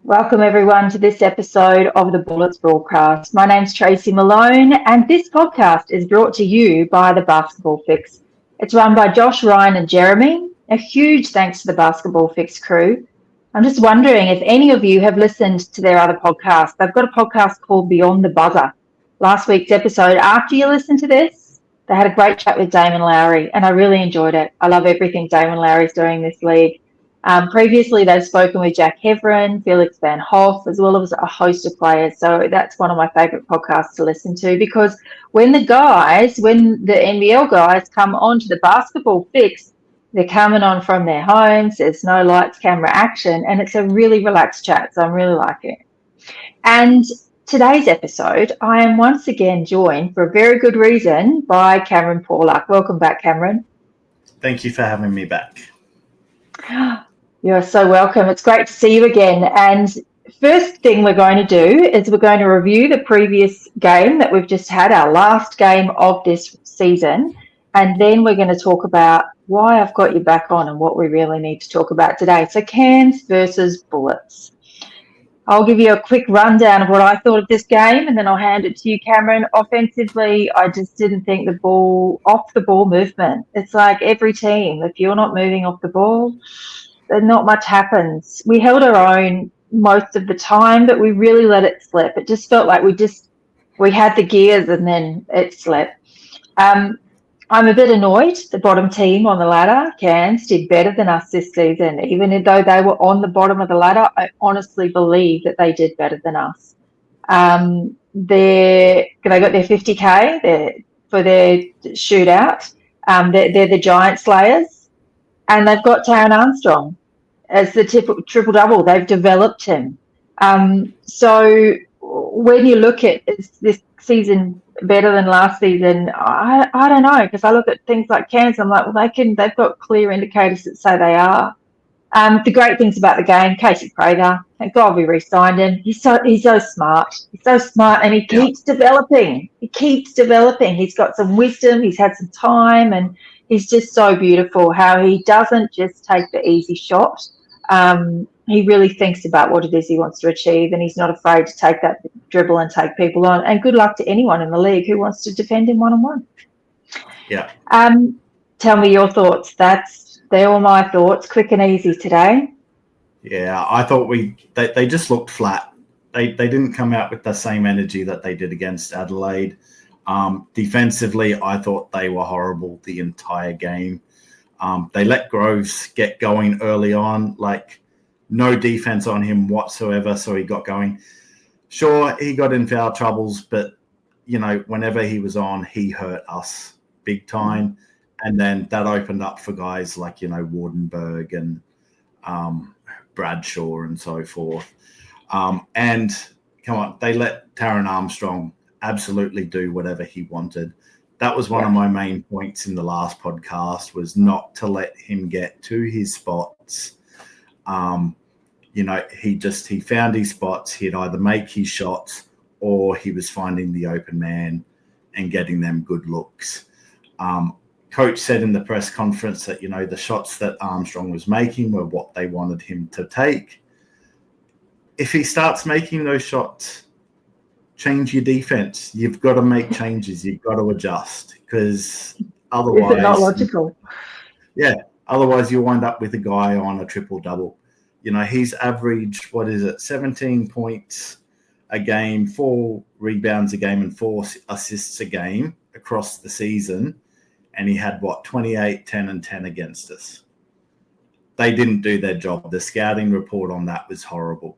Welcome everyone to this episode of the Bullets broadcast. My name's Tracy Malone and this podcast is brought to you by the Basketball Fix. It's run by Josh, Ryan and Jeremy. A huge thanks to the Basketball Fix crew. I'm just wondering if any of you have listened to their other podcast. They've got a podcast called Beyond the Buzzer. Last week's episode, after you listen to this, they had a great chat with Damon Lowry and I really enjoyed it. I love everything Damon Lowry's doing this league. Previously, they've spoken with Jack Heverin, Felix Van Hoff, as well as a host of players. So that's one of my favourite podcasts to listen to because when the NBL guys come on to the Basketball Fix, they're coming on from their homes. There's no lights, camera, action, and it's a really relaxed chat. So I'm really liking it. And today's episode, I am once again joined for a very good reason by Cameron Pawluk. Welcome back, Cameron. Thank you for having me back. You're so welcome. It's great to see you again. And first thing we're going to do is we're going to review the previous game that we've just had, our last game of this season. And then we're going to talk about why I've got you back on and what we really need to talk about today. So Cairns versus Bullets. I'll give you a quick rundown of what I thought of this game and then I'll hand it to you, Cameron. Offensively, I just didn't think off the ball movement. It's like every team, if you're not moving off the ball, then not much happens. We held our own most of the time, but we really let it slip. It just felt like we had the gears and then it slipped. I'm a bit annoyed. The bottom team on the ladder, Cairns, did better than us this season. Even though they were on the bottom of the ladder, I honestly believe that they did better than us. They got their 50K for their shootout. They're the Giant Slayers. And they've got Taron Armstrong as the triple-double. They've developed him. So when you look at this season better than last season, I don't know, because I look at things like Cairns, I'm like, well, they've got clear indicators that say they are. The great things about the game, Casey Prather, thank God we re-signed him. He's so smart. He's so smart and he keeps developing. He's got some wisdom, he's had some time, and he's just so beautiful how he doesn't just take the easy shot. He really thinks about what it is he wants to achieve and he's not afraid to take that dribble and take people on. And good luck to anyone in the league who wants to defend him one-on-one. Yeah. Tell me your thoughts. They're all my thoughts. Quick and easy today. Yeah, I thought they just looked flat. They didn't come out with the same energy that they did against Adelaide. Defensively, I thought they were horrible the entire game. They let Groves get going early on, like no defense on him whatsoever, so he got going. Sure, he got in foul troubles, but, whenever he was on, he hurt us big time. And then that opened up for guys like, Wardenberg and Bradshaw and so forth. And, come on, they let Taron Armstrong absolutely do whatever he wanted. That was one of my main points in the last podcast, was not to let him get to his spots. He found his spots. He'd either make his shots or he was finding the open man and getting them good looks. Coach said in the press conference that, the shots that Armstrong was making were what they wanted him to take. If he starts making those shots, change your defense. You've got to make changes. You've got to adjust because otherwise... Is it not logical? Yeah. Otherwise, you'll wind up with a guy on a triple-double. He's averaged, 17 points a game, 4 rebounds a game and 4 assists a game across the season. And he had, 28, 10 and 10 against us. They didn't do their job. The scouting report on that was horrible.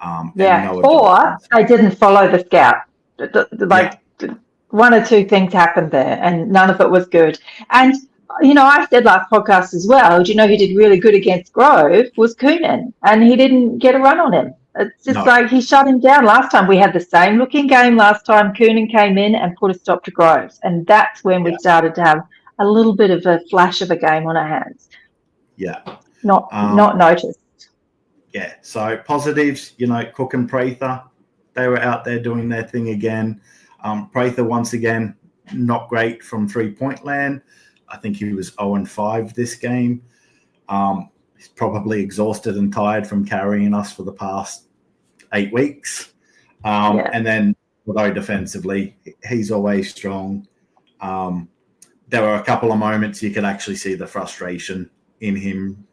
Or they didn't follow the scout. One or two things happened there and none of it was good. And, I said last podcast as well, who did really good against Grove was Coonan, and he didn't get a run on him. It's just like he shut him down last time. We had the same looking game last time. Coonan came in and put a stop to Groves, and that's when we started to have a little bit of a flash of a game on our hands. Yeah. Not noticed. Yeah, so positives, Cook and Prather, they were out there doing their thing again. Prather, once again, not great from three-point land. I think he was 0-5 this game. He's probably exhausted and tired from carrying us for the past 8 weeks. And then, although defensively, he's always strong. There were a couple of moments you could actually see the frustration in him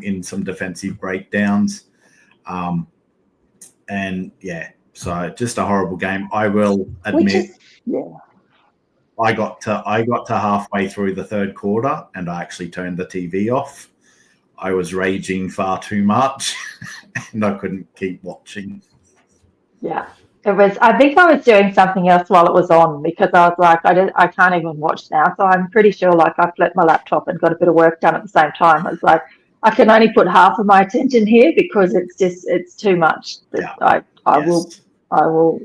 in some defensive breakdowns. So just a horrible game. I will admit, I got to halfway through the third quarter and I actually turned the TV off. I was raging far too much and I couldn't keep watching. Yeah. I think I was doing something else while it was on because I was like, I can't even watch now. So I'm pretty sure like I flipped my laptop and got a bit of work done at the same time. I was like, I can only put half of my attention here because it's too much. I will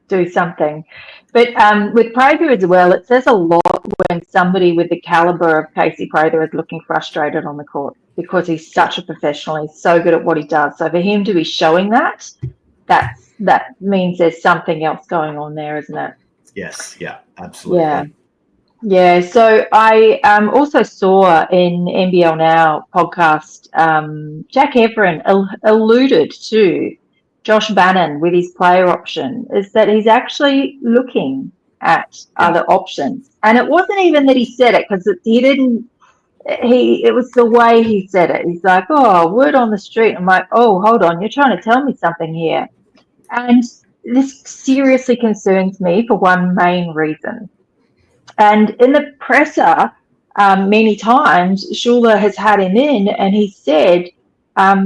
do something. But with Prather as well, it says a lot when somebody with the caliber of Casey Prather is looking frustrated on the court because he's such a professional. He's so good at what he does. So for him to be showing that means there's something else going on there, isn't it? Yes, yeah, absolutely. Yeah. So I also saw in NBL Now podcast, Jack Efron alluded to Josh Bannon with his player option, is that he's actually looking at other options. And it wasn't even that he said it because it was the way he said it. He's like, oh, word on the street. I'm like, oh, hold on, you're trying to tell me something here. And this seriously concerns me for one main reason. And in the presser, many times, Schuler has had him in and he said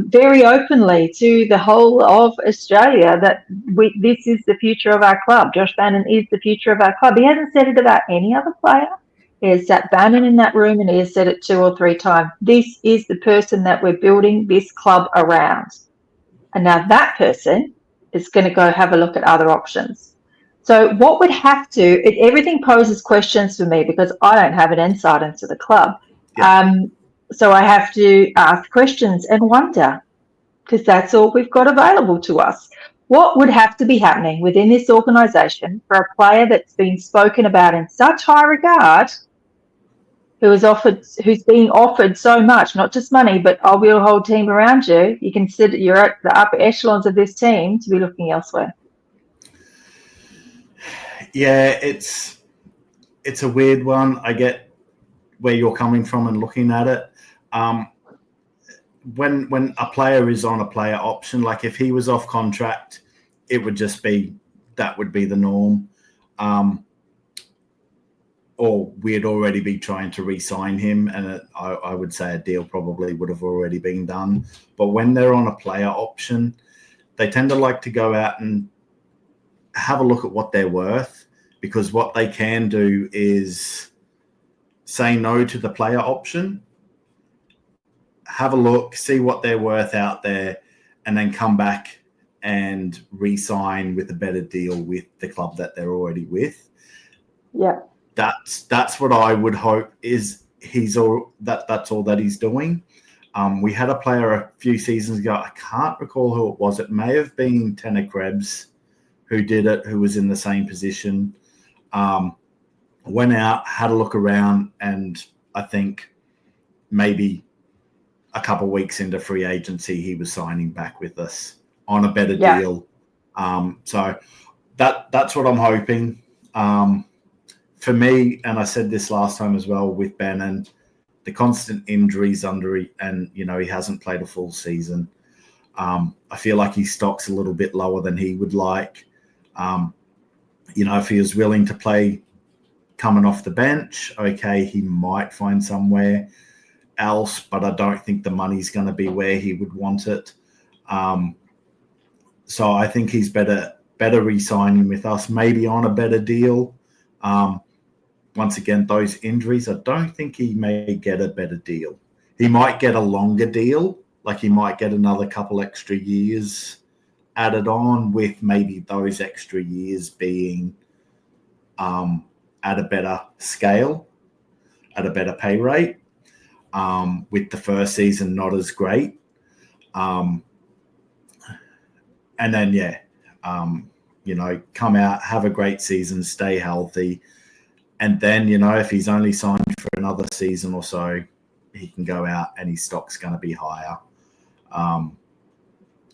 very openly to the whole of Australia that this is the future of our club. Josh Bannon is the future of our club. He hasn't said it about any other player. He has sat Bannon in that room and he has said it 2 or 3 times. This is the person that we're building this club around. And now that person is going to go have a look at other options. So what would have to, everything poses questions for me because I don't have an insight into the club. Yeah. So I have to ask questions and wonder because that's all we've got available to us. What would have to be happening within this organisation for a player that's been spoken about in such high regard, who's being offered so much, not just money, but I'll build a whole team around you. You consider you're at the upper echelons of this team to be looking elsewhere. Yeah, it's a weird one. I get where you're coming from and looking at it. When a player is on a player option, like if he was off contract, it would just be that would be the norm. Or we'd already be trying to re-sign him, and I would say a deal probably would have already been done. But when they're on a player option, they tend to like to go out and have a look at what they're worth, because what they can do is say no to the player option, have a look, see what they're worth out there, and then come back and re-sign with a better deal with the club that they're already with. Yeah. That's what I would hope is that's all that he's doing. We had a player a few seasons ago, I can't recall who it was. It may have been Tanner Krebs who did it, who was in the same position. Went out, had a look around, and I think maybe a couple of weeks into free agency, he was signing back with us on a better deal. So that's what I'm hoping. For me, and I said this last time as well with Bannon, the constant injuries and he hasn't played a full season. I feel like his stock's a little bit lower than he would like. If he was willing to play coming off the bench, okay, he might find somewhere else, but I don't think the money's going to be where he would want it. So I think he's better re-signing with us, maybe on a better deal. Once again, those injuries, I don't think he may get a better deal. He might get a longer deal, like he might get another couple extra years added on, with maybe those extra years being at a better scale, at a better pay rate, with the first season not as great. And then, come out, have a great season, stay healthy. And then, if he's only signed for another season or so, he can go out and his stock's going to be higher.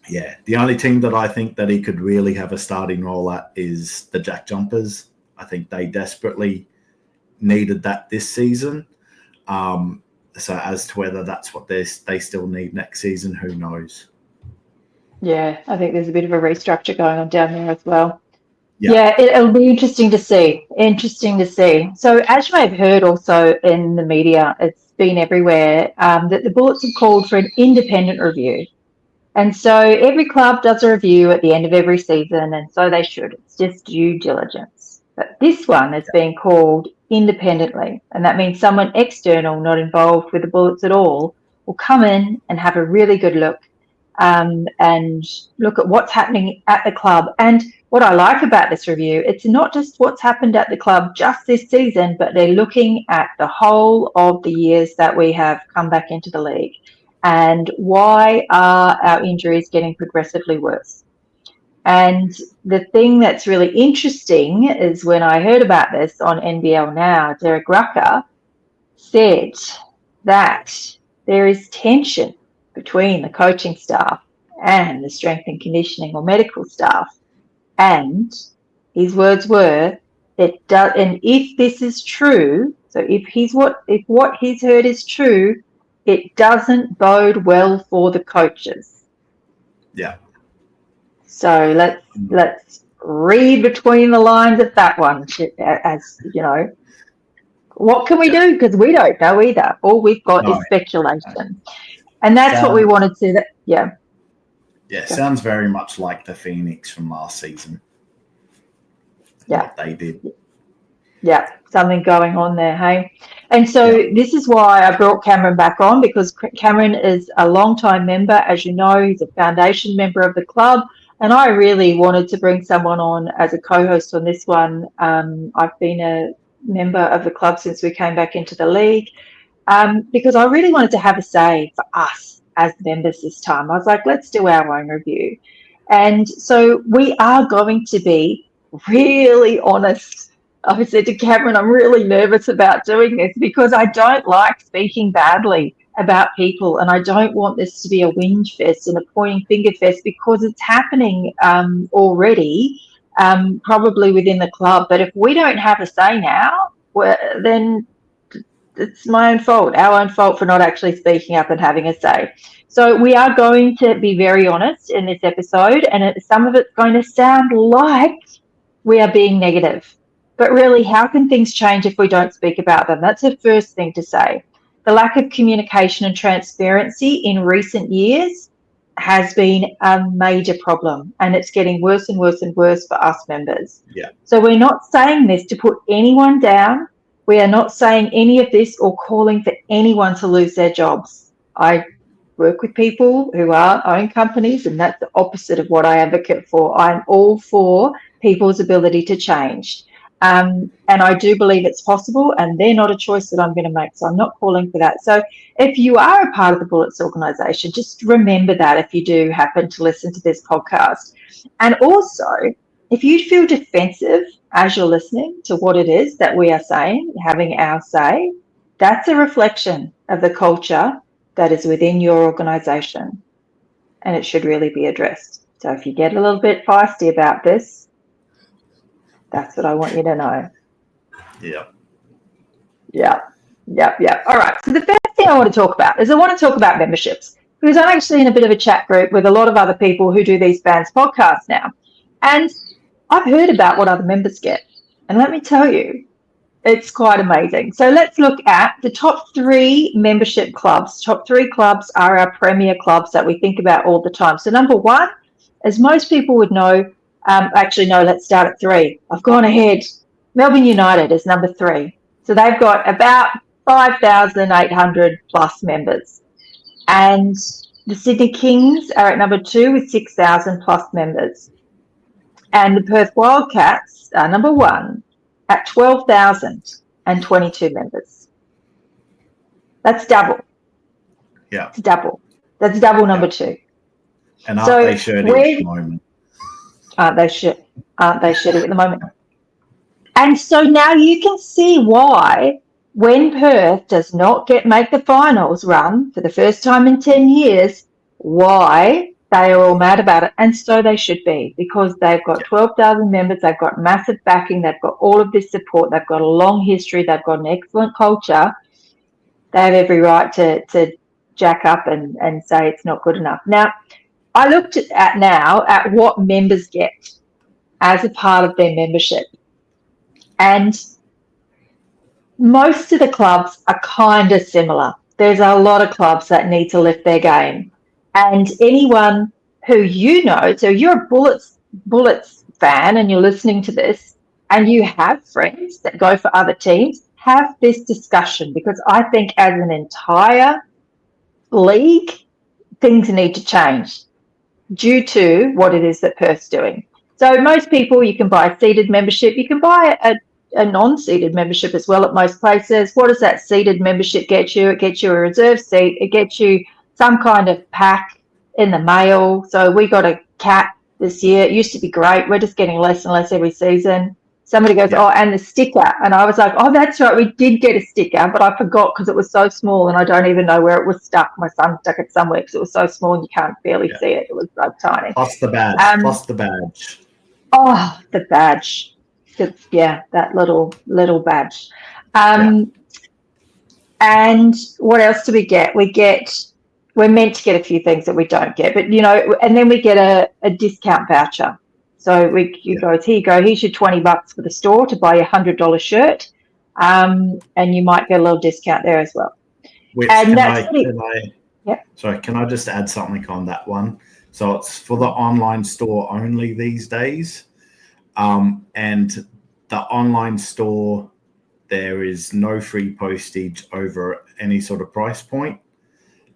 Yeah, the only team that I think that he could really have a starting role at is the Jack Jumpers. I think they desperately needed that this season. So as to whether that's what they still need next season, who knows? Yeah, I think there's a bit of a restructure going on down there as well. Yeah. It'll be interesting to see. So as you may have heard also in the media, it's been everywhere, that the Bullets have called for an independent review. And so every club does a review at the end of every season, and so they should. It's just due diligence. But this one is being called independently, and that means someone external, not involved with the Bullets at all, will come in and have a really good look, and look at what's happening at the club. And what I like about this review, it's not just what's happened at the club just this season, but they're looking at the whole of the years that we have come back into the league. And why are our injuries getting progressively worse? And the thing that's really interesting is when I heard about this on NBL Now, Derek Rucker said that there is tension between the coaching staff and the strength and conditioning or medical staff. And his words were, it does, and if this is true, so if what he's heard is true, it doesn't bode well for the coaches. Yeah. So let's read between the lines of that one. As you know, what can we do? Because we don't know either. All we've got is speculation, and that's what we wanted to. Yeah, sounds very much like the Phoenix from last season. Yeah, what they did. Yeah, something going on there, hey? And so this is why I brought Cameron back on, because Cameron is a long-time member. As you know, he's a foundation member of the club, and I really wanted to bring someone on as a co-host on this one. I've been a member of the club since we came back into the league, because I really wanted to have a say for us as members this time. I was like, let's do our own review. And so we are going to be really honest. I said to Cameron, I'm really nervous about doing this because I don't like speaking badly about people, and I don't want this to be a whinge fest and a pointing finger fest, because it's happening already, probably within the club. But if we don't have a say now, then it's my own fault, our own fault for not actually speaking up and having a say. So we are going to be very honest in this episode, and some of it's going to sound like we are being negative. But really, how can things change if we don't speak about them? That's the first thing to say. The lack of communication and transparency in recent years has been a major problem, and it's getting worse and worse and worse for us members. Yeah. So we're not saying this to put anyone down. We are not saying any of this or calling for anyone to lose their jobs. I work with people who own companies, and that's the opposite of what I advocate for. I'm all for people's ability to change. And I do believe it's possible, and they're not a choice that I'm going to make. So I'm not calling for that. So if you are a part of the Bullets organisation, just remember that if you do happen to listen to this podcast. And also, if you feel defensive as you're listening to what it is that we are saying, having our say, that's a reflection of the culture that is within your organisation, and it should really be addressed. So if you get a little bit feisty about this, that's what I want you to know. Yeah. All right. So the first thing I want to talk about is I want to talk about memberships, because I'm actually in a bit of a chat group with a lot of other people who do these fans podcasts now. And I've heard about what other members get. And let me tell you, it's quite amazing. So let's look at the top 3 membership clubs. Top 3 clubs are our premier clubs that we think about all the time. So number 1, as most people would know, let's start at 3. I've gone ahead. Melbourne United is number 3. So they've got about 5,800 plus members. And the Sydney Kings are at number 2 with 6,000 plus members. And the Perth Wildcats are number 1 at 12,022 members. That's double. Yeah. It's double. That's double number 2. And aren't they shirty at the moment? Aren't they shitty at the moment? And so now you can see why, when Perth does not make the finals run for the first time in 10 years, why they are all mad about it. And so they should be, because they've got 12,000 members, they've got massive backing, they've got all of this support, they've got a long history, they've got an excellent culture. They have every right to jack up and say it's not good enough. Now, I looked at what members get as a part of their membership. And most of the clubs are kind of similar. There's a lot of clubs that need to lift their game. And anyone who you know, so you're a Bullets fan and you're listening to this and you have friends that go for other teams, have this discussion, because I think as an entire league, things need to change due to what it is that Perth's doing. So most people, you can buy a seated membership. You can buy a non-seated membership as well at most places. What does that seated membership get you? It gets you a reserve seat. It gets you some kind of pack in the mail. So we got a cat this year. It used to be great. We're just getting less and less every season. Somebody goes, oh, and the sticker. And I was like, oh, that's right. We did get a sticker, but I forgot because it was so small and I don't even know where it was stuck. My son stuck it somewhere because it was so small and you can't barely see it. It was so tiny. Plus the badge. Oh, the badge. That little badge. And what else do we get? We're meant to get a few things that we don't get, but, and then we get a discount voucher. So here you go, here's your $20 for the store to buy your $100 shirt, and you might get a little discount there as well. Can I just add something on that one? So it's for the online store only these days, and the online store, there is no free postage over any sort of price point,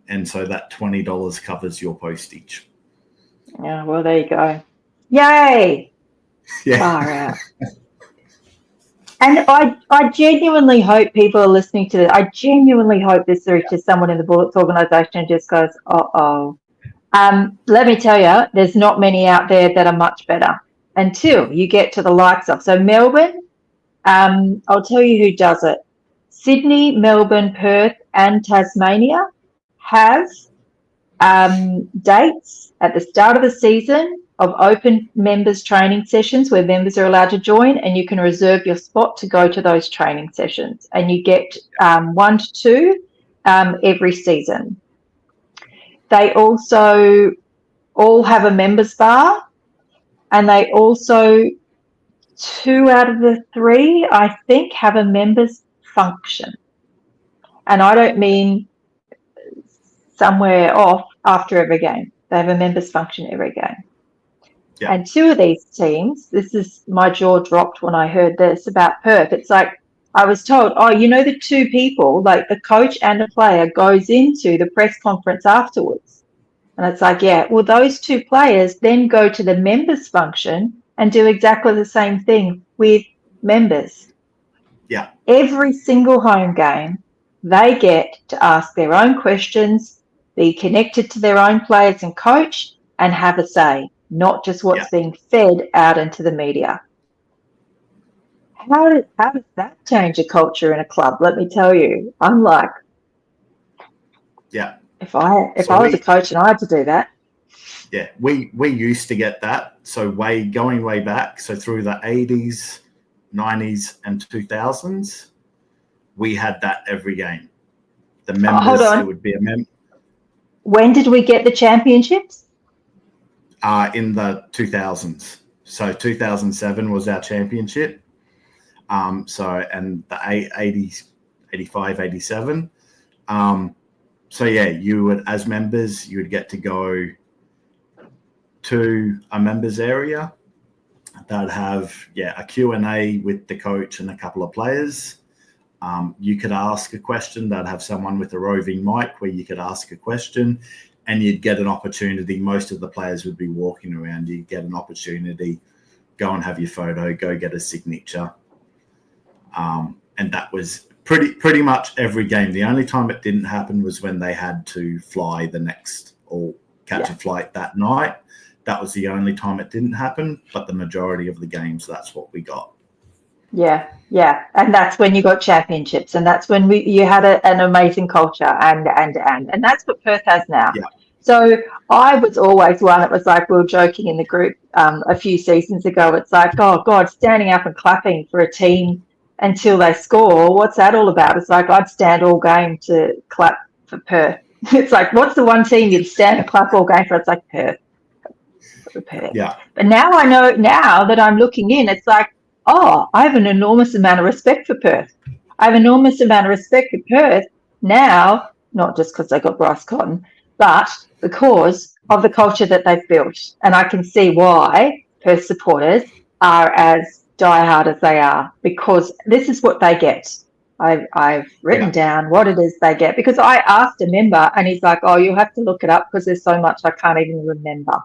and so that $20 covers your postage. Yeah, well, there you go. Yay! Yeah. Far out. And I genuinely hope people are listening to this. I genuinely hope this reaches someone in the Bullets organisation and just goes, uh-oh. Let me tell you, there's not many out there that are much better until you get to the likes of. So Melbourne, I'll tell you who does it. Sydney, Melbourne, Perth and Tasmania have dates at the start of the season of open members training sessions where members are allowed to join, and you can reserve your spot to go to those training sessions, and you get 1 to 2 every season. They also all have a members bar, and they also 2 out of the 3, I think, have a members function. And I don't mean somewhere off after every game. They have a members function every game. Yeah. And 2 of these teams, my jaw dropped when I heard this about Perth. It's like I was told, the 2 people, like the coach and the player, goes into the press conference afterwards. And it's like, those 2 players then go to the members function and do exactly the same thing with members. Yeah. Every single home game, they get to ask their own questions, be connected to their own players and coach, and have a say, not just what's being fed out into the media. How does that change a culture in a club? Let me tell you, I'm like, if I was a coach and I had to do that. Yeah, we used to get that. So going way back, so through the 80s, 90s, and 2000s, we had that every game. The members, hold on. It would be a member. When did we get the championships? In the 2000s. So 2007 was our championship. And the 80s, 85, 87. You would, as members, you would get to go to a members area that have a Q&A with the coach and a couple of players. You could ask a question. That'd have someone with a roving mic where you could ask a question, and you'd get an opportunity. Most of the players would be walking around. You'd get an opportunity, go and have your photo, go get a signature. And that was pretty much every game. The only time it didn't happen was when they had to fly the next or catch a flight that night. That was the only time it didn't happen, but the majority of the games, that's what we got. Yeah. And that's when you got championships, and that's when you had an amazing culture, and that's what Perth has now. Yeah. So I was always one that was like, we were joking in the group a few seasons ago. It's like, oh God, standing up and clapping for a team until they score. What's that all about? It's like, I'd stand all game to clap for Perth. It's like, what's the one team you'd stand and clap all game for? It's like Perth. Perth. Yeah. But now I know, now that I'm looking in, it's like, oh, I have an enormous amount of respect for Perth. I have an enormous amount of respect for Perth now, not just because they got Bryce Cotton, but because of the culture that they've built. And I can see why Perth supporters are as diehard as they are, because this is what they get. I've written down what it is they get, because I asked a member and he's like, oh, you'll have to look it up because there's so much I can't even remember.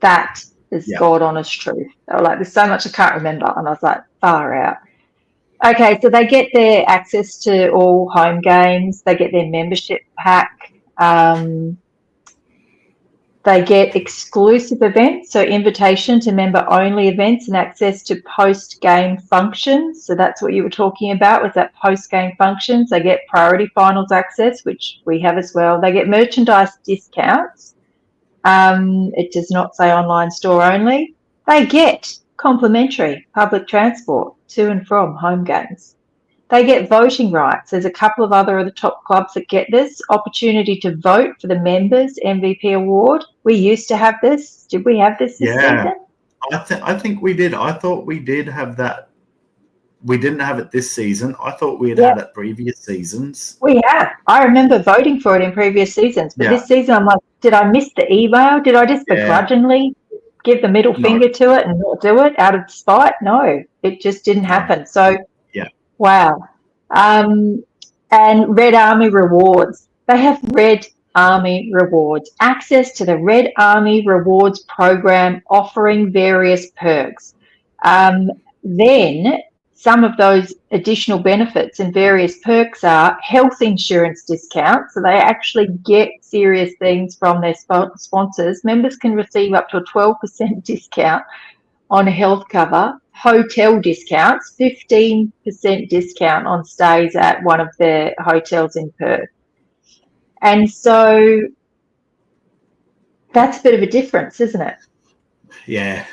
That is God honest truth. They were like, there's so much I can't remember. And I was like, far out. Okay, so they get their access to all home games. They get their membership pack. They get exclusive events, so invitation to member-only events and access to post-game functions. So that's what you were talking about, was that post-game functions. They get priority finals access, which we have as well. They get merchandise discounts. It does not say online store only. They get complimentary public transport to and from home games. They get voting rights. There's a couple of other of the top clubs that get this opportunity to vote for the members MVP award. We used to have this. Did we have this season? I think we did. I thought we did have that. We didn't have it this season. I thought we had it previous seasons. We have. I remember voting for it in previous seasons. But this season, I'm like, did I miss the email? Did I just begrudgingly give the middle finger to it and not do it out of spite? No, it just didn't happen. So, wow. And Red Army rewards. They have Red Army rewards. Access to the Red Army rewards program offering various perks. Then some of those additional benefits and various perks are health insurance discounts. So they actually get serious things from their sponsors. Members can receive up to a 12% discount on health cover, hotel discounts, 15% discount on stays at one of their hotels in Perth. And so that's a bit of a difference, isn't it? Yeah.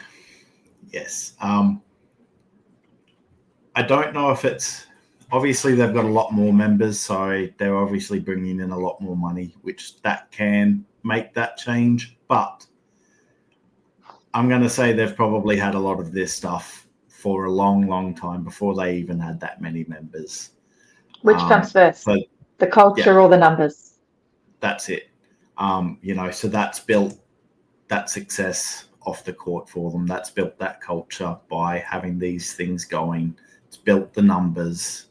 Yes. I don't know if it's obviously they've got a lot more members, so they're obviously bringing in a lot more money, which that can make that change. But I'm going to say they've probably had a lot of this stuff for a long, long time before they even had that many members. Which comes first, the culture or the numbers? That's it. So that's built that success off the court for them. That's built that culture by having these things going. It's built the numbers.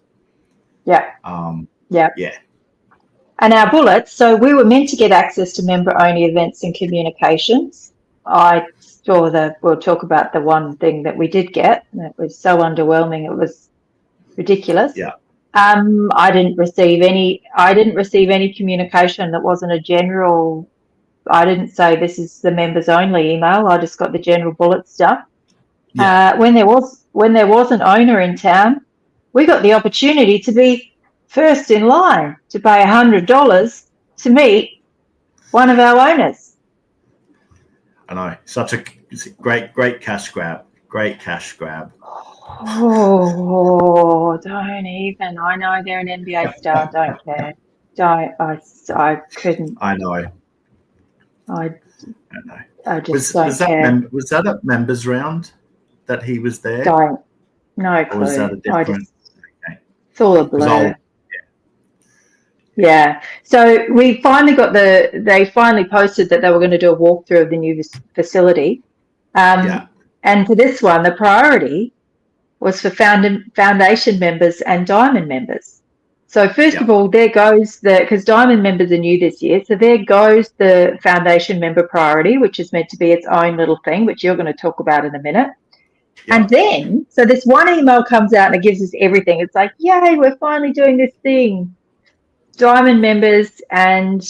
Yeah. Yeah. And our Bullets, so we were meant to get access to member-only events and communications. We'll talk about the one thing that we did get. It was so underwhelming. It was ridiculous. Yeah. I didn't receive any communication that wasn't a general. I didn't say this is the members only email. I just got the general Bullet stuff. Yeah. When there was an owner in town, we got the opportunity to be first in line to pay $100 to meet one of our owners. I know, such a great cash grab. Great cash grab. Oh, don't even. I know they're an NBA star. Don't care. I couldn't. I know. I know. I just don't care. Was that a members round that he was there? No clue. Or was that a different? It's all a blur. Yeah. So we finally they finally posted that they were going to do a walkthrough of the new facility. And for this one, the priority was for foundation members and diamond members. So first of all, there goes because diamond members are new this year. So there goes the foundation member priority, which is meant to be its own little thing, which you're going to talk about in a minute. Yeah. And then, so this one email comes out and it gives us everything. It's like, yay, we're finally doing this thing. Diamond members and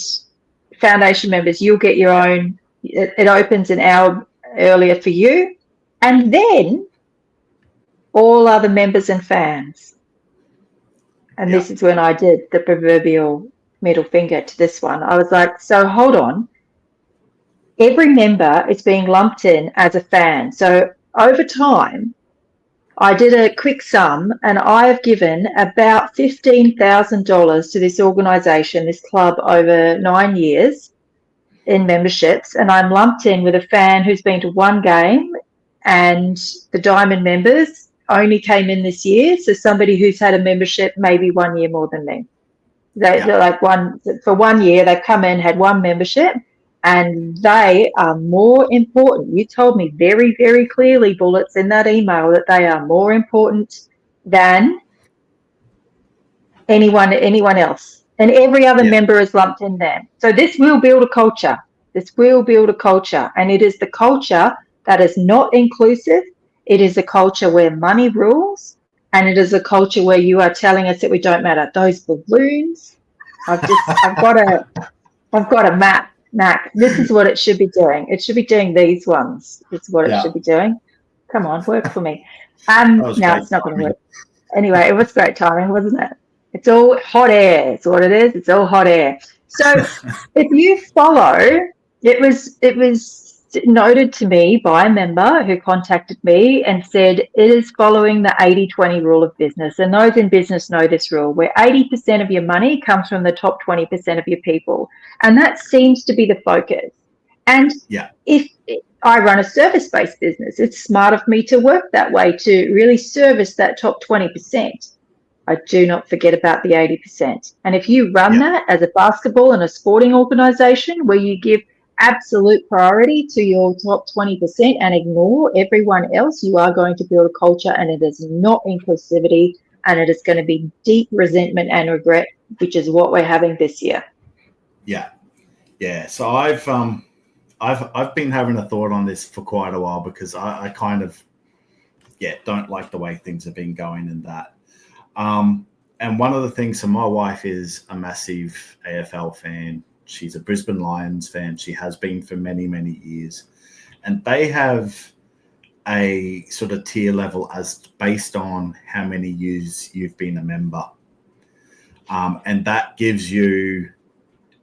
foundation members, you'll get your own. It opens an hour earlier for you. And then all other members and fans. And this is when I did the proverbial middle finger to this one. I was like, so hold on. every member is being lumped in as a fan. So over time, I did a quick sum, and I have given about $15,000 to this organisation, this club, over 9 years in memberships, and I'm lumped in with a fan who's been to one game, and the Diamond members only came in this year, so somebody who's had a membership maybe 1 year more than me. They're like for 1 year, they've come in, had one membership, and they are more important. You told me very, very clearly, Bullets, in that email, that they are more important than anyone else. And every other member is lumped in there. So this will build a culture. This will build a culture. And it is the culture that is not inclusive. It is a culture where money rules. And it is a culture where you are telling us that we don't matter. Those balloons, I've got a map, Mac. This is what it should be doing. It should be doing these ones. It's what it should be doing. Come on, work for me. No, it's not going to work. Anyway, it was great timing, wasn't it? It's all hot air. It's what it is. It's all hot air. So if you follow, it was noted to me by a member who contacted me and said it is following the 80-20 rule of business. And those in business know this rule, where 80% of your money comes from the top 20% of your people. And that seems to be the focus. And if I run a service-based business, it's smart of me to work that way, to really service that top 20%. I do not forget about the 80%. And if you run that as a basketball and a sporting organisation where you give absolute priority to your top 20% and ignore everyone else, you are going to build a culture, and it is not inclusivity, and it is going to be deep resentment and regret, which is what we're having this year. Yeah. So I've been having a thought on this for quite a while, because I kind of don't like the way things have been going in that. And one of the things, so my wife is a massive AFL fan. She's a Brisbane Lions fan. She has been for many, many years. And they have a sort of tier level as based on how many years you've been a member. And that gives you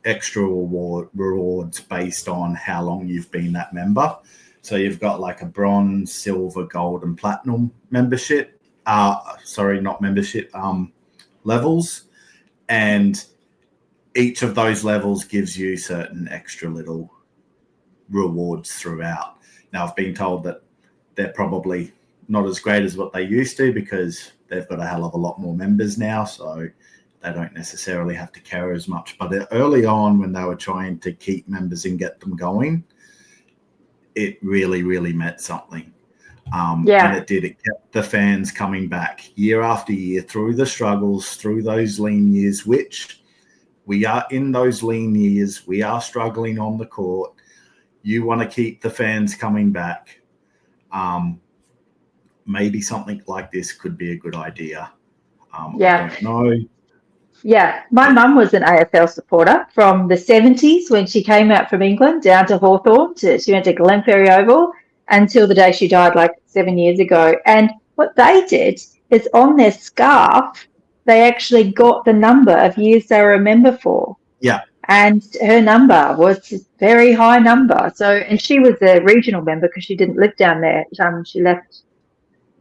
extra rewards based on how long you've been that member. So you've got like a bronze, silver, gold, and platinum membership. Levels. And each of those levels gives you certain extra little rewards throughout. Now, I've been told that they're probably not as great as what they used to, because they've got a hell of a lot more members now, so they don't necessarily have to carry as much. But early on, when they were trying to keep members and get them going, it really, really meant something. And it did. It kept the fans coming back year after year through the struggles, through those lean years, which we are in those lean years. We are struggling on the court. You want to keep the fans coming back. Maybe something like this could be a good idea. I don't know. Yeah, my mum was an AFL supporter from the 70s when she came out from England down to Hawthorn. She went to Glenferrie Oval until the day she died, like 7 years ago. And what they did is on their scarf, they actually got the number of years they were a member for. Yeah. And her number was a very high number. So, and she was a regional member because she didn't live down there. She left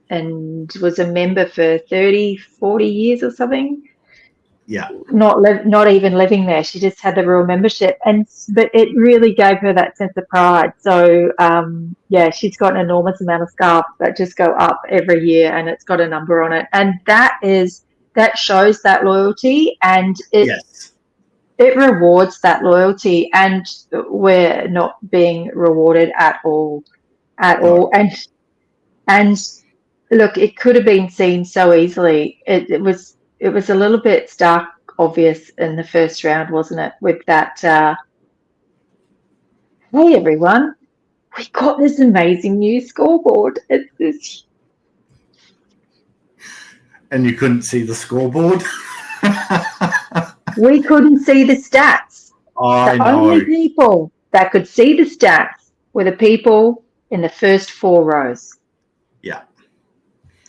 and was a member for 30, 40 years or something. Yeah. Not even living there. She just had the real membership. But it really gave her that sense of pride. So, she's got an enormous amount of scarves that just go up every year, and it's got a number on it. And that shows that loyalty, and it rewards that loyalty, and we're not being rewarded at all. And look, it could have been seen so easily. It was a little bit stark obvious in the first round, wasn't it? With that, hey everyone, we got this amazing new scoreboard. It's this. And you couldn't see the scoreboard? We couldn't see the stats. I know. Only people that could see the stats were the people in the first 4 rows. Yeah.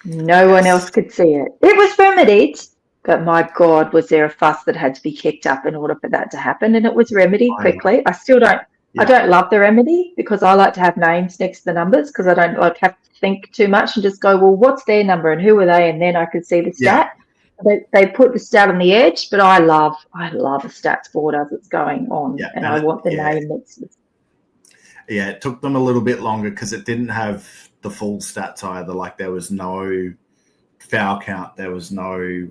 No one else could see it. It was remedied, but my God, was there a fuss that had to be kicked up in order for that to happen? And it was remedied quickly. I still don't I don't love the remedy because I like to have names next to the numbers because I don't like have to think too much and just go, well, what's their number and who are they? And then I can see the stat. They put the stat on the edge, but I love a stats board as it's going on, and I want the name that's. Yeah, it took them a little bit longer because it didn't have the full stats either. Like there was no foul count, there was no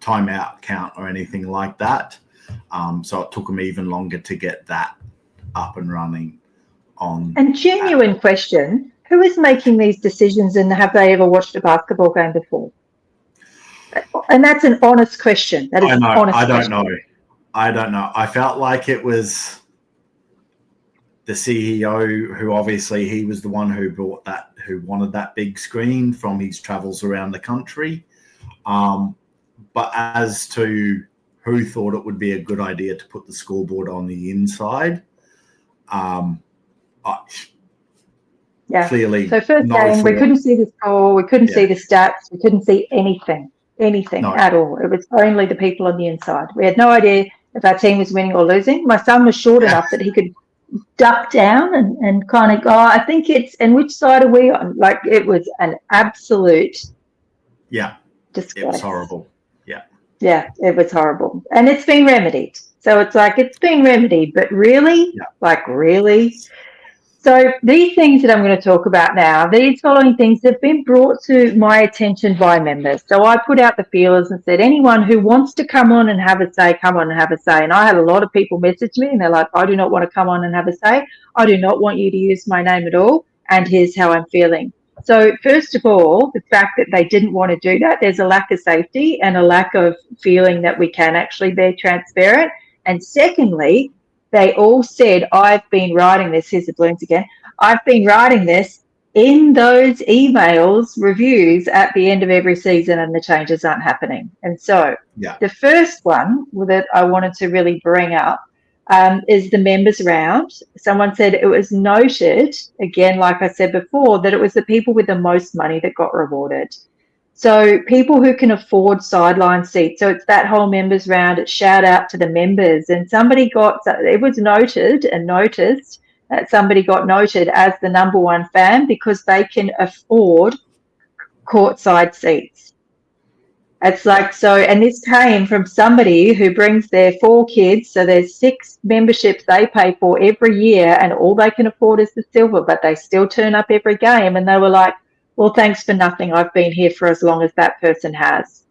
timeout count or anything like that. So it took them even longer to get that up and running on. And genuine question, who is making these decisions and have they ever watched a basketball game before? And that's an honest question. That is an honest question. I don't know. I felt like it was the CEO who obviously he was the one who who wanted that big screen from his travels around the country. But as to who thought it would be a good idea to put the scoreboard on the inside, clearly. So first game, we couldn't see the score, we couldn't see the stats, we couldn't see anything at all. It was only the people on the inside. We had no idea if our team was winning or losing. My son was short enough that he could duck down and kind of go, I think it's, and which side are we on? Like it was an absolute disgrace. It was horrible. Yeah, it was horrible. And it's been remedied. So it's like it's been remedied, but really? Like really? So these things that I'm going to talk about now, these following things have been brought to my attention by members. So I put out the feelers and said, anyone who wants to come on and have a say, come on and have a say. And I had a lot of people message me and they're like, I do not want to come on and have a say. I do not want you to use my name at all. And here's how I'm feeling. So first of all, the fact that they didn't want to do that, there's a lack of safety and a lack of feeling that we can actually be transparent. And secondly, they all said, I've been writing this. Here's the balloons again. I've been writing this in those emails, reviews at the end of every season, and the changes aren't happening. And so the first one that I wanted to really bring up is the members round. Someone said it was noted, again, like I said before, that it was the people with the most money that got rewarded. So people who can afford sideline seats. So it's that whole members round. It's shout out to the members. And somebody it was noted and noticed that somebody got noted as the number one fan because they can afford courtside seats. It's like, so, and this came from somebody who brings their 4 kids. So there's 6 memberships they pay for every year and all they can afford is the silver, but they still turn up every game. And they were like, well, thanks for nothing. I've been here for as long as that person has.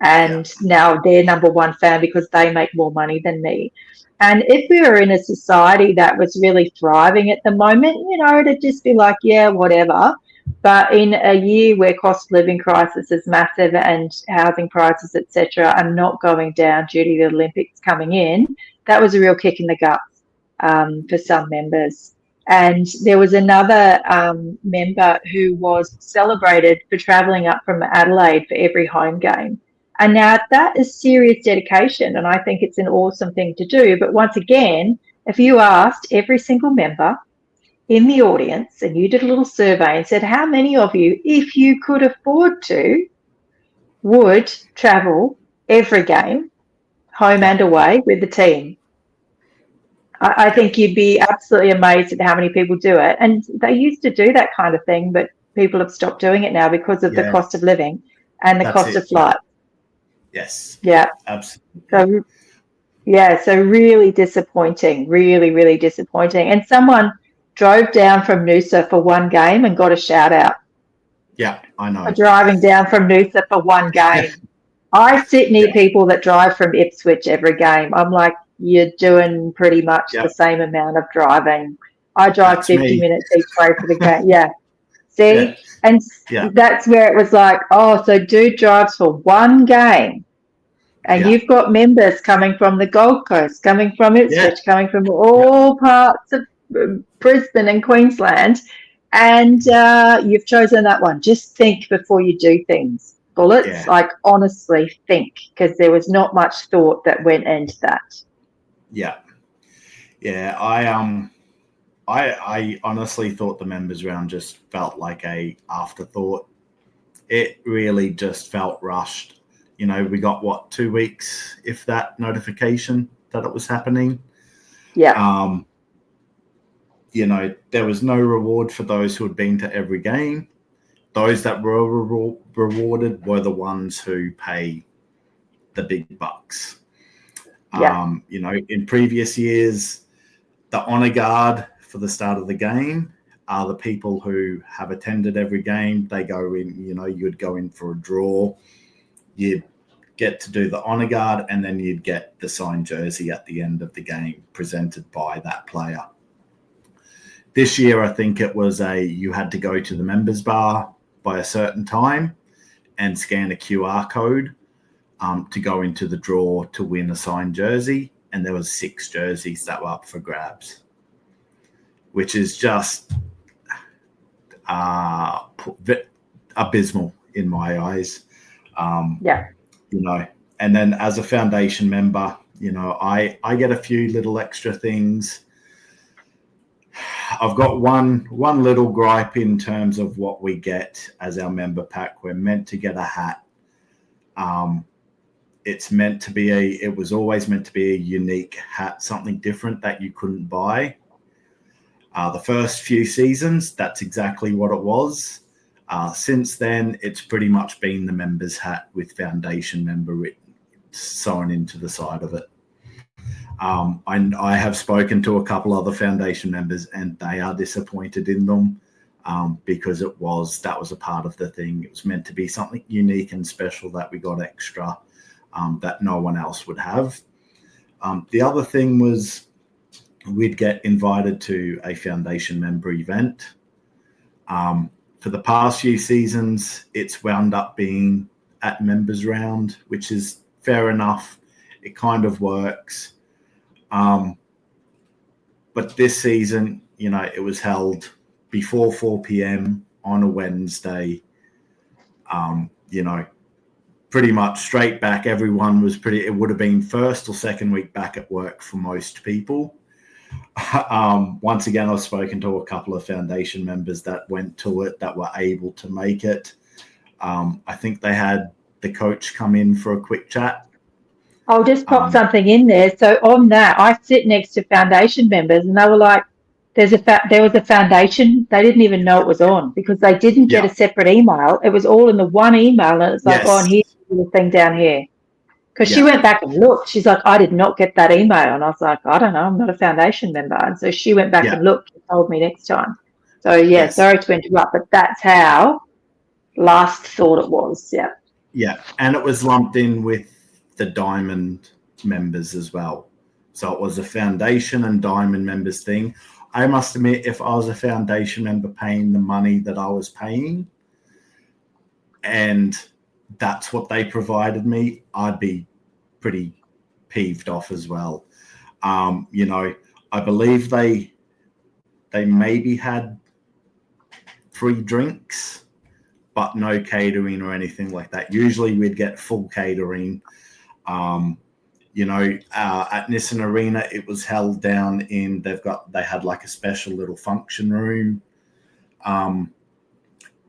And now they're number one fan because they make more money than me. And if we were in a society that was really thriving at the moment, it'd just be like, yeah, whatever. But in a year where cost of living crisis is massive and housing prices, etc., are not going down due to the Olympics coming in, that was a real kick in the guts for some members. And there was another member who was celebrated for travelling up from Adelaide for every home game. And now that is serious dedication, and I think it's an awesome thing to do. But once again, if you asked every single member in the audience and you did a little survey and said, how many of you, if you could afford to, would travel every game, home and away, with the team? I think you'd be absolutely amazed at how many people do it. And they used to do that kind of thing, but people have stopped doing it now because of the cost of living and the cost of flight. Yes. Yeah. Absolutely. So really disappointing, really, really disappointing. And someone drove down from Noosa for one game and got a shout out. Yeah, I know. For driving down from Noosa for one game. I sit near people that drive from Ipswich every game. I'm like, you're doing pretty much the same amount of driving. I drive 50 minutes each way for the game. Yeah. See? Yeah. And that's where it was like, oh, so dude drives for one game. And you've got members coming from the Gold Coast, coming from Ipswich, coming from all parts of Brisbane and Queensland. And you've chosen that one. Just think before you do things. Bullets, like honestly think, because there was not much thought that went into that. I honestly thought the members round just felt like a afterthought. It really just felt rushed. We got 2 weeks, if that, notification that it was happening. there was no reward for those who had been to every game. Those that were rewarded were the ones who pay the big bucks. Yeah. In previous years, the honor guard for the start of the game are the people who have attended every game. They go in, you'd go in for a draw. You'd get to do the honor guard, and then you'd get the signed jersey at the end of the game presented by that player. This year, I think it was you had to go to the members bar by a certain time and scan a QR code to go into the draw to win a signed jersey. And there was 6 jerseys that were up for grabs, which is just abysmal in my eyes. And then as a foundation member, I get a few little extra things. I've got one little gripe in terms of what we get as our member pack. We're meant to get a hat. It was always meant to be a unique hat, something different that you couldn't buy. The first few seasons, that's exactly what it was. Since then, it's pretty much been the member's hat with foundation member sewn into the side of it. I have spoken to a couple other foundation members, and they are disappointed in them because that was a part of the thing. It was meant to be something unique and special that we got extra that no one else would have. The other thing was we'd get invited to a foundation member event. For the past few seasons, it's wound up being at members round, which is fair enough. It kind of works. But this season, it was held before 4 p.m. on a Wednesday. Pretty much straight back. Everyone was it would have been first or second week back at work for most people. Once again, I've spoken to a couple of foundation members that went to it, that were able to make it. I think they had the coach come in for a quick chat. I'll just pop something in there. So on that, I sit next to foundation members, and they were like, there was a foundation. They didn't even know it was on because they didn't get a separate email. It was all in the one email, and it's like, oh, and here's the thing down here. Because she went back and looked. She's like, I did not get that email. And I was like, I don't know. I'm not a foundation member. And so she went back and looked and told me next time. So, sorry to interrupt, but that's how last thought it was. Yeah. Yeah. And it was lumped in with the diamond members as well. So it was a foundation and diamond members thing. I must admit, if I was a foundation member paying the money that I was paying and that's what they provided me, I'd be pretty peeved off as well. I believe they maybe had free drinks, but no catering or anything like that. Usually we'd get full catering. At Nissan Arena, it was held down in, they had like a special little function room.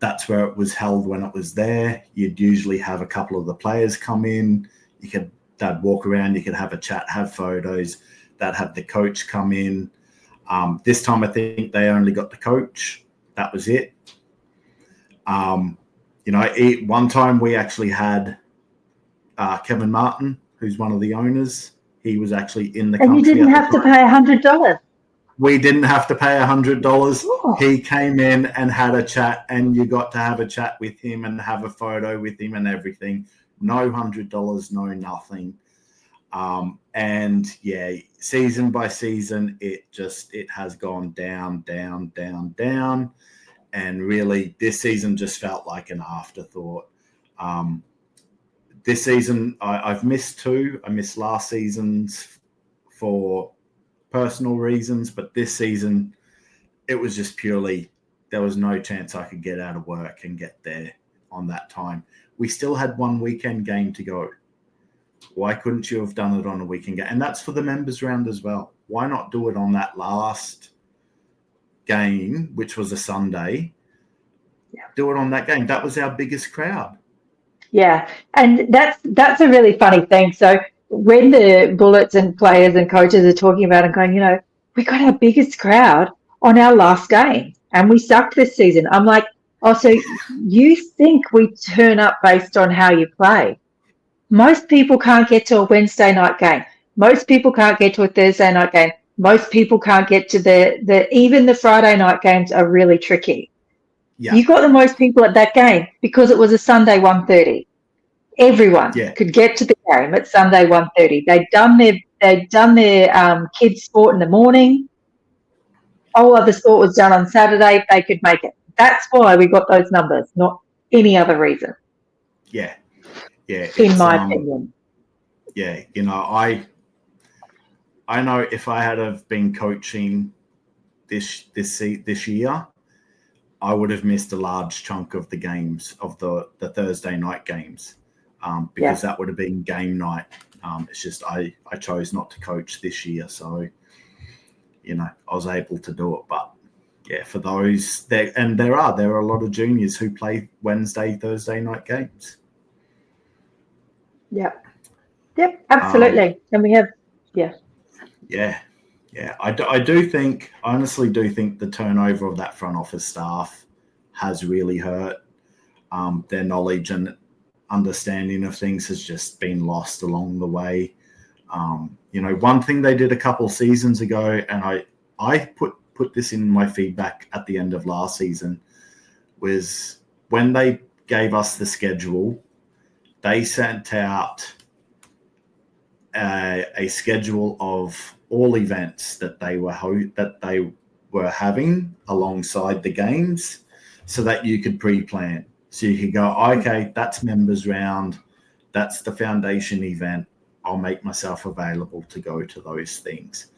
That's where it was held when it was there. You'd usually have a couple of the players come in. They'd walk around. You could have a chat, have photos. They'd have the coach come in. This time, I think they only got the coach. That was it. One time we actually had Kevin Martin, who's one of the owners. He was actually in the country. And you didn't have to pay $100. We didn't have to pay $100. Oh. He came in and had a chat, and you got to have a chat with him and have a photo with him and everything. No $100, no nothing. Season by season, it has gone down, down, down, down. And really, this season just felt like an afterthought. This season, I've missed 2. I missed last season's for personal reasons, but this season it was just purely, there was no chance I could get out of work and get there on that time. We still had one weekend game to go. Why couldn't you have done it on a weekend game? And that's for the members round as well. Why not do it on that last game, which was a Sunday? Do it on that game. That was our biggest crowd. Yeah, and that's a really funny thing. So when the Bullets and players and coaches are talking about and going, we got our biggest crowd, on our last game, and we sucked this season. I'm like, oh, so you think we turn up based on how you play? Most people can't get to a Wednesday night game. Most people can't get to a Thursday night game. Most people can't get to even the Friday night games are really tricky. Yeah. You got the most people at that game because it was a Sunday 1:30. Everyone could get to the game at Sunday 1:30. They'd done their kids' sport in the morning. All other sport was done on Saturday. They could make it. That's why we got those numbers, not any other reason. Yeah. In my opinion. Yeah, I know if I had have been coaching this year, I would have missed a large chunk of the games, of the Thursday night games, because that would have been game night. It's just I chose not to coach this year, so I was able to do it. But yeah, for those there are a lot of juniors who play Wednesday, Thursday night games. Yep, absolutely. And we have, I honestly do think the turnover of that front office staff has really hurt. Their knowledge and understanding of things has just been lost along the way. One thing they did a couple seasons ago, and I put this in my feedback at the end of last season, was when they gave us the schedule, they sent out a schedule of all events that they were having alongside the games, so that you could pre-plan. So you could go, okay, that's members round, that's the foundation event. I'll make myself available to go to those things.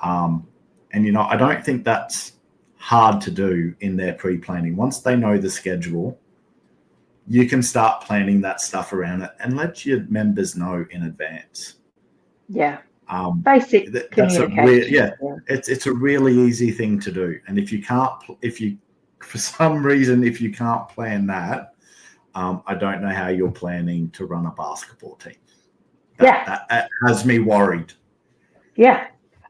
And I don't think that's hard to do in their pre-planning. Once they know the schedule, you can start planning that stuff around it and let your members know in advance. Yeah. Basic communication. It's a really easy thing to do. And if you for some reason you can't plan that, I don't know how you're planning to run a basketball team. That has me worried. Yeah.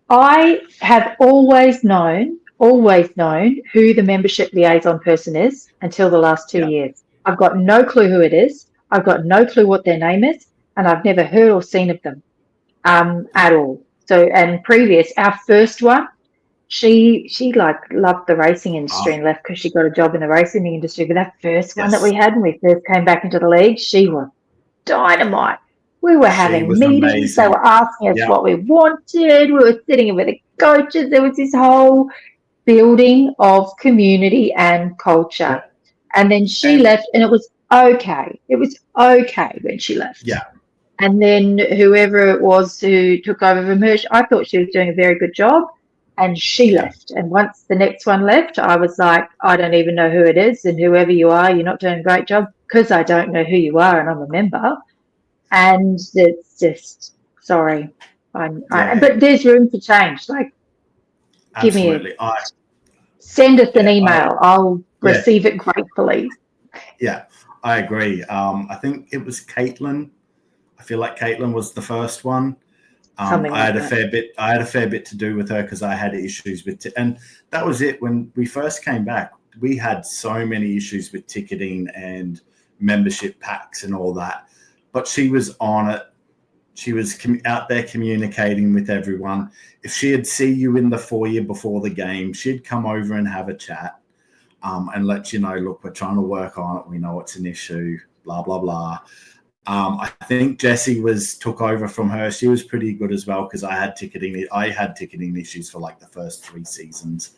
I have always known who the membership liaison person is until the last 2 years. I've got no clue who it is. I've got no clue what their name is, and I've never heard or seen of them at all. So, and previous, our first one, she loved the racing industry and left because she got a job in the racing industry. But that first one that we had when we first came back into the league, she was dynamite. We were having meetings. Amazing. They were asking us what we wanted. We were sitting with the coaches. There was this whole building of community and culture. And then she left, and it was okay. It was okay when she left. Yeah. And then whoever it was who took over from her, I thought she was doing a very good job, and she left. And once the next one left, I was like, I don't even know who it is, and whoever you are, you're not doing a great job because I don't know who you are, and I'm a member. And it's just, sorry. But there's room for change. Like, absolutely. Send us an email. I'll receive it gratefully. Yeah, I agree. I think it was Caitlin. I feel like Caitlin was the first one. I had a fair bit to do with her because I had issues with and that was it. When we first came back, we had so many issues with ticketing and membership packs and all that. But she was on it. She was out there communicating with everyone. If she'd see you in the foyer before the game, she'd come over and have a chat and let you know, look, we're trying to work on it. We know it's an issue, blah, blah, blah. I think Jessie took over from her. She was pretty good as well because I had ticketing issues for like the first 3 seasons.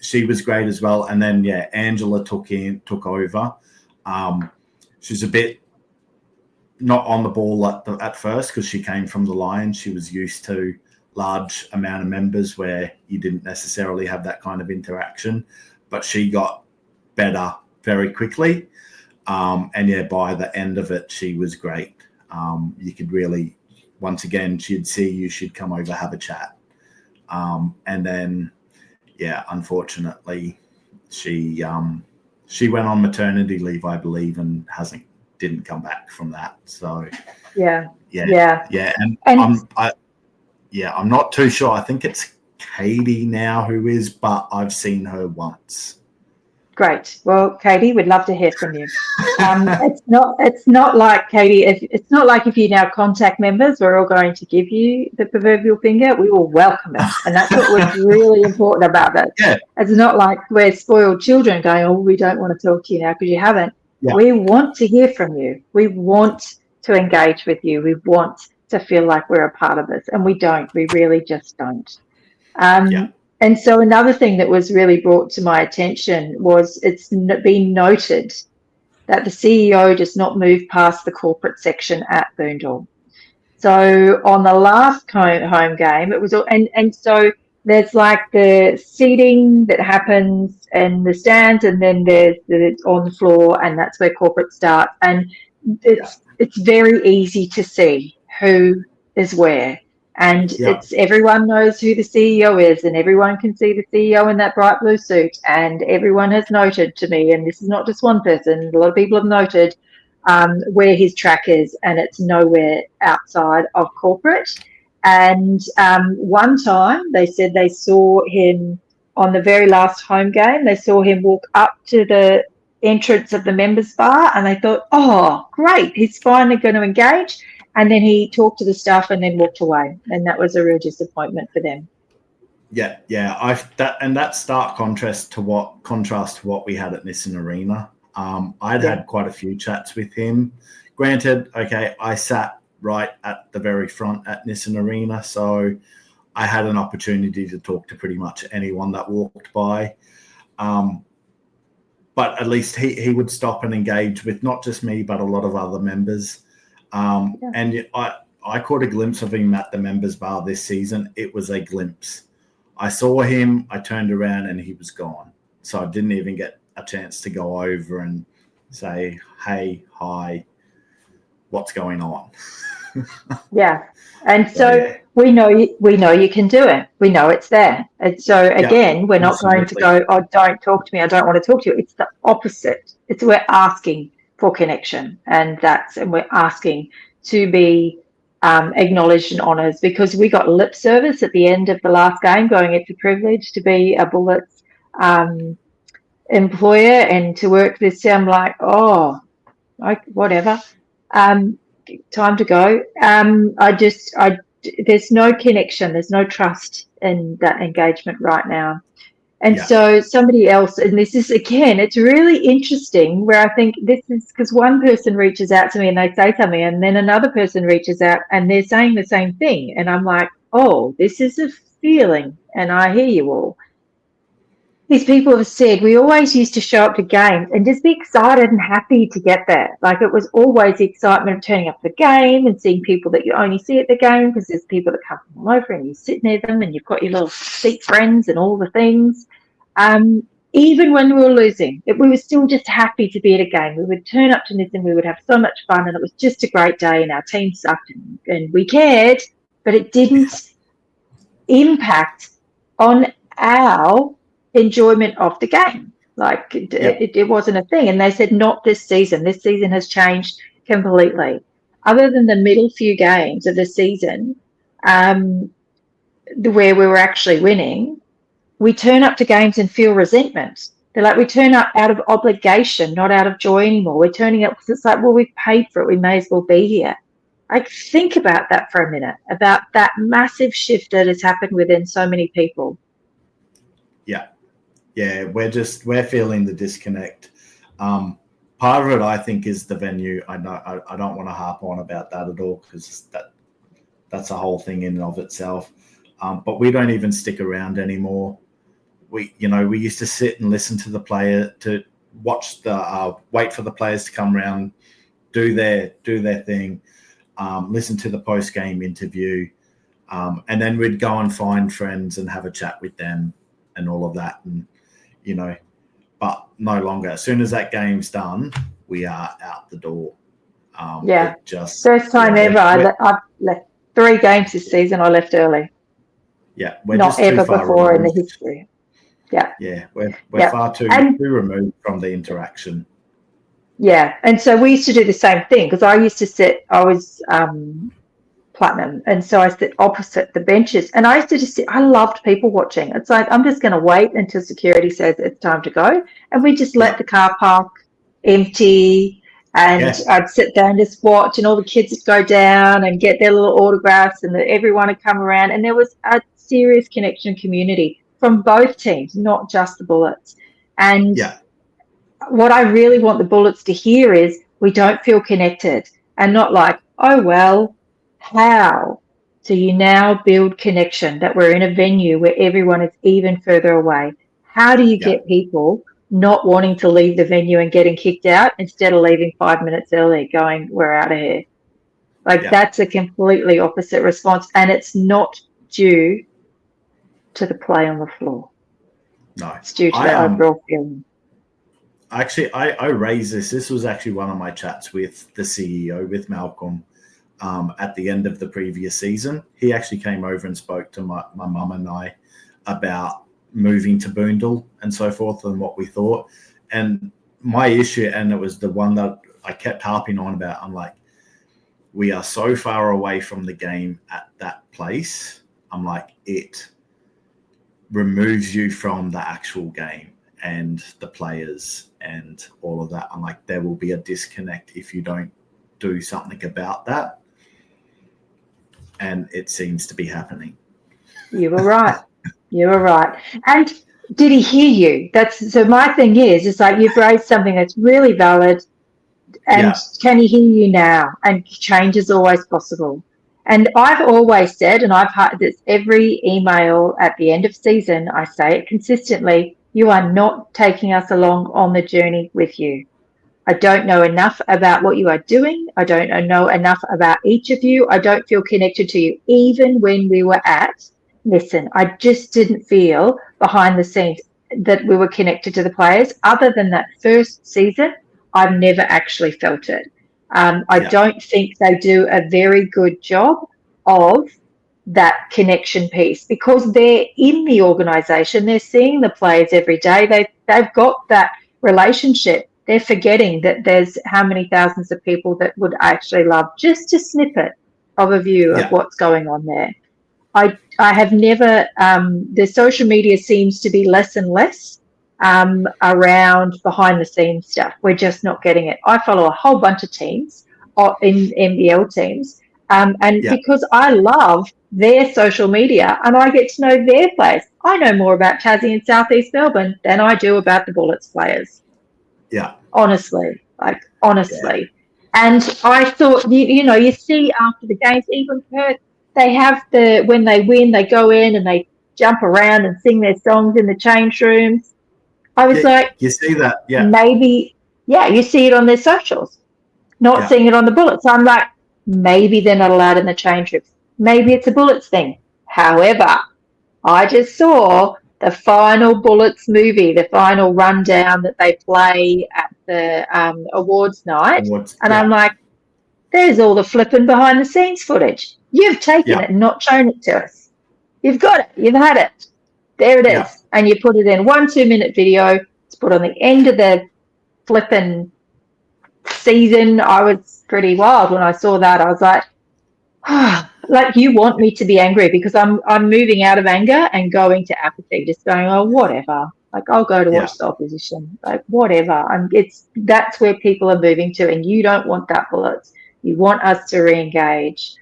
She was great as well. And then, Angela took over. She's a bit not on the ball at first because she came from the Lions. She was used to large amount of members where you didn't necessarily have that kind of interaction, but she got better very quickly. And by the end of it, she was great. You could really, once again, she'd see you, she'd come over, have a chat. And then, unfortunately, she went on maternity leave, I believe, and didn't come back from that. So And I'm not too sure. I think it's Katie now who is, but I've seen her once. Great. Well, Katie, we'd love to hear from you. It's not like, Katie, it's not like if you now contact members, we're all going to give you the proverbial finger. We will welcome it. And that's what was really important about this. Yeah. It's not like we're spoiled children going, oh, we don't want to talk to you now because you haven't. Yeah. We want to hear from you. We want to engage with you. We want to feel like we're a part of this. And we don't. We really just don't. And so another thing that was really brought to my attention was it's been noted that the CEO does not move past the corporate section at Boondall. So on the last home game, it was, and so there's like the seating that happens in the stands, and then there's on the floor, and that's where corporate starts. And it's very easy to see who is where. And it's everyone knows who the CEO is, and everyone can see the CEO in that bright blue suit. And everyone has noted to me, and this is not just one person, a lot of people have noted where his track is, and it's nowhere outside of corporate. And one time they said they saw him on the very last home game, they saw him walk up to the entrance of the members bar, and they thought, oh, great, he's finally going to engage. And then he talked to the staff and then walked away, and that was a real disappointment for them. Yeah. That stark contrast to what we had at Nissan Arena. I'd had quite a few chats with him. Granted, okay, I sat right at the very front at Nissan Arena, so I had an opportunity to talk to pretty much anyone that walked by. But at least he would stop and engage with not just me, but a lot of other members. And I caught a glimpse of him at the members bar this season. It was a glimpse. I saw him, I turned around, and he was gone. So I didn't even get a chance to go over and say, hey, hi, what's going on? And so we know you can do it. We know it's there. And so again, we're not going to go, oh, don't talk to me, I don't want to talk to you. It's the opposite. It's we're asking for connection, and we're asking to be acknowledged and honoured, because we got lip service at the end of the last game going, it's a privilege to be a Bullets employer and to work this. I'm like, oh, like whatever, time to go. There's no connection, there's no trust in that engagement right now. And so somebody else, and this is, again, it's really interesting where I think this is because one person reaches out to me and they say something, and then another person reaches out and they're saying the same thing. And I'm like, oh, this is a feeling. And I hear you all. These people have said we always used to show up to games and just be excited and happy to get there. Like it was always the excitement of turning up the game and seeing people that you only see at the game, because there's people that come from all over and you sit near them and you've got your little seat friends and all the things. Even when we were losing, we were still just happy to be at a game. We would turn up to this and we would have so much fun, and it was just a great day, and our team sucked and we cared, but it didn't impact on our enjoyment of the game. Like it wasn't a thing. And they said not this season. This season has changed completely. Other than the middle few games of the season where we were actually winning, we turn up to games and feel resentment. They're like, we turn up out of obligation, not out of joy anymore. We're turning up because it's like, well, we've paid for it, we may as well be here. Like, think about that for a minute, about that massive shift that has happened within so many people. Yeah, we're feeling the disconnect. Part of it, I think, is the venue. I don't want to harp on about that at all, because that's a whole thing in and of itself. But we don't even stick around anymore. We used to sit and listen to the player, to watch wait for the players to come around, do their thing, listen to the post game interview, and then we'd go and find friends and have a chat with them and all of that. And but no longer. As soon as that game's done, we are out the door. First time ever. I've left 3 games this season. I left early. Yeah, we're not just ever too far before removed. In the history. We're far too removed from the interaction. Yeah, and so we used to do the same thing, because I used to sit. I was platinum, and so I sit opposite the benches, and I used to just sit. I loved people watching. It's like, I'm just going to wait until security says it's time to go, and we just let the car park empty, and I'd sit there and just watch, and all the kids would go down and get their little autographs, and everyone would come around, and there was a serious connection community from both teams, not just the Bullets. And what I really want the Bullets to hear is we don't feel connected, and not like, oh, well, how do you now build connection, that we're in a venue where everyone is even further away? How do you get people not wanting to leave the venue and getting kicked out instead of leaving 5 minutes early going, we're out of here? Like, that's a completely opposite response, and it's not due to the play on the floor. No. It's due to the overall feeling. Actually, I raised this. This was actually one of my chats with the CEO, with Malcolm, at the end of the previous season. He actually came over and spoke to my mum and I about moving to Boondall and so forth and what we thought. And my issue, and it was the one that I kept harping on about, I'm like, we are so far away from the game at that place. I'm like, it removes you from the actual game and the players and all of that. I'm like, there will be a disconnect if you don't do something about that. And it seems to be happening. You were right. You were right. And did he hear you? So my thing is, it's like, you've raised something that's really valid, and can he hear you now? And change is always possible. And I've always said, and I've had this every email at the end of season, I say it consistently, you are not taking us along on the journey with you. I don't know enough about what you are doing. I don't know enough about each of you. I don't feel connected to you. Even when we were listen, I just didn't feel behind the scenes that we were connected to the players. Other than that first season, I've never actually felt it. I don't think they do a very good job of that connection piece, because they're in the organisation. They're seeing the players every day. They've got that relationship. They're forgetting that there's how many thousands of people that would actually love just a snippet of a view of what's going on there. I have never, the social media seems to be less and less around behind the scenes stuff. We're just not getting it. I follow a whole bunch of teams in NBL teams, because I love their social media and I get to know their players. I know more about Tassie and Southeast Melbourne than I do about the Bullets players. Yeah. Honestly. And I thought, you see after the games, even Perth, they have when they win, they go in and they jump around and sing their songs in the change rooms. I was like, you see that, maybe, you see it on their socials, not seeing it on the Bullets. I'm like, maybe they're not allowed in the change rooms. Maybe it's a Bullets thing. However, I just saw the final Bullets movie, the final rundown that they play at the awards night. I'm like, there's all the flipping behind the scenes footage. You've taken it and not shown it to us. You've got it. You've had it. There it is. And you put it in 1 2-minute video. It's put on the end of the flipping season. I was pretty wild when I saw that. I was like, like, you want me to be angry, because I'm moving out of anger and going to apathy, just going, oh, whatever. Like, I'll go to watch the opposition. Like, whatever. That's where people are moving to, and you don't want that, Bullets. You want us to re-engage.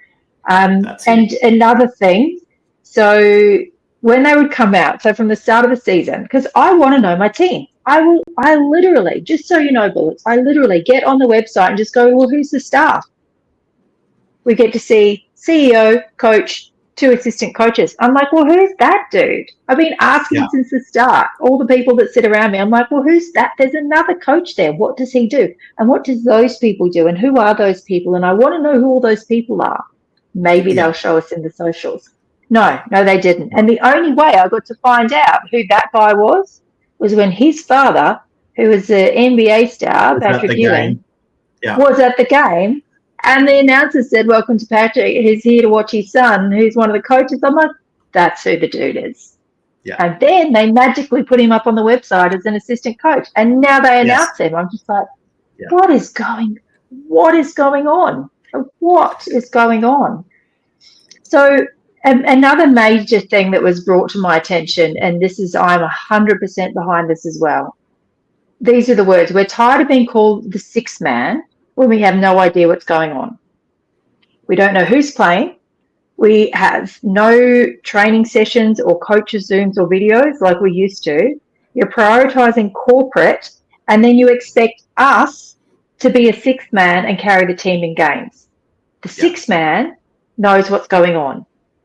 And another thing, so when they would come out, so from the start of the season, because I want to know my team. I literally, just so you know, Bullets, I literally get on the website and just go, well, who's the staff? We get to see CEO, coach, 2 assistant coaches. I'm like, well, who's that dude? I've been asking since the start, all the people that sit around me. I'm like, well, who's that? There's another coach there. What does he do? And what does those people do? And who are those people? And I want to know who all those people are. Maybe they'll show us in the socials. No, they didn't. And the only way I got to find out who that guy was when his father, who was the NBA star, Patrick Ewing, was at the game. And the announcer said, welcome to Patrick. He's here to watch his son, who's one of the coaches. I'm like, that's who the dude is. Yeah. And then they magically put him up on the website as an assistant coach. And now they announce him. I'm just like, what is going on? What is going on? So another major thing that was brought to my attention, and I'm 100% behind this as well. These are the words: we're tired of being called the sixth man when we have no idea what's going on. We don't know who's playing. We have no training sessions or coaches' Zooms or videos like we used to. You're prioritizing corporate, and then you expect us to be a sixth man and carry the team in games. The sixth man knows what's going on.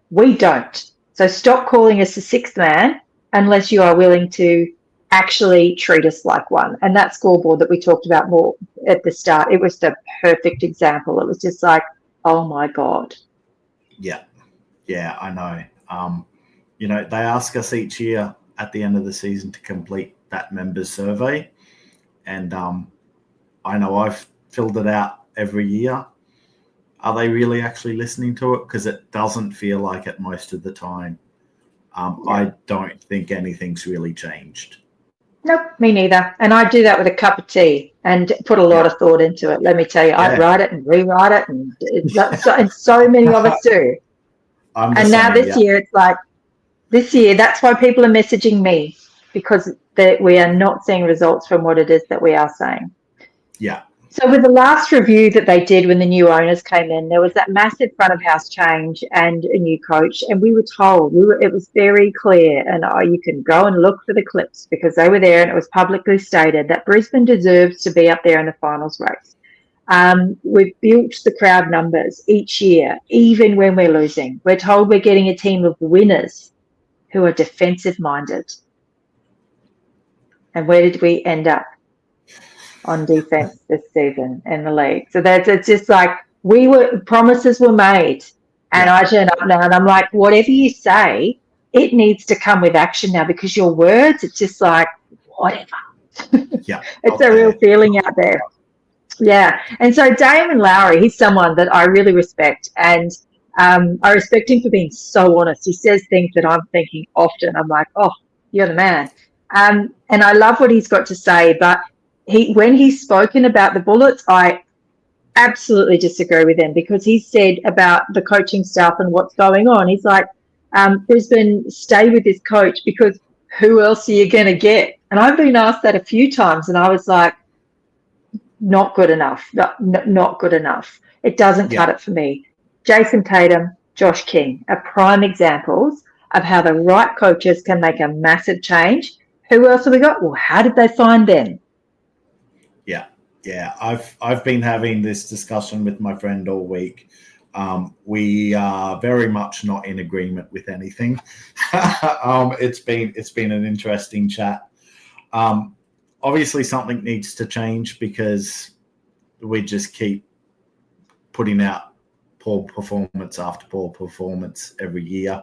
We don't. So stop calling us the sixth man unless you are willing to actually treat us like one. And that scoreboard that we talked about more at the start, it was the perfect example. It was just like, oh my God. Yeah, I know. They ask us each year at the end of the season to complete that members survey. And I know I've filled it out every year. Are they really actually listening to it? Because it doesn't feel like it most of the time. I don't think anything's really changed. Nope, me neither. And I do that with a cup of tea and put a lot of thought into it. Let me tell you, I write it and rewrite it, and so many of us do. And now this year, it's like, that's why people are messaging me, because we are not seeing results from what it is that we are saying. Yeah. So with the last review that they did when the new owners came in, there was that massive front of house change and a new coach. And we were told, it was very clear, and you can go and look for the clips because they were there and it was publicly stated that Brisbane deserves to be up there in the finals race. We've built the crowd numbers each year, even when we're losing. We're told we're getting a team of winners who are defensive minded. And where did we end up on defense this season in the league? So it's just like promises were made, and I turn up now and I'm like, whatever you say, it needs to come with action now, because your words, it's just like, whatever. It's a real feeling out there. Yeah. And so Damon Lowry, he's someone that I really respect, and I respect him for being so honest. He says things that I'm thinking often. I'm like, oh, you're the man. And I love what he's got to say, but when he's spoken about the Bullets, I absolutely disagree with him, because he said about the coaching staff and what's going on. He's like, Brisbane, stay with this coach because who else are you going to get? And I've been asked that a few times, and I was like, not good enough. Not good enough. It doesn't cut it for me. Jason Tatum, Josh King are prime examples of how the right coaches can make a massive change. Who else have we got? Well, how did they find them? Yeah. I've been having this discussion with my friend all week. We are very much not in agreement with anything. It's been an interesting chat. Obviously, something needs to change because we just keep putting out poor performance after poor performance every year.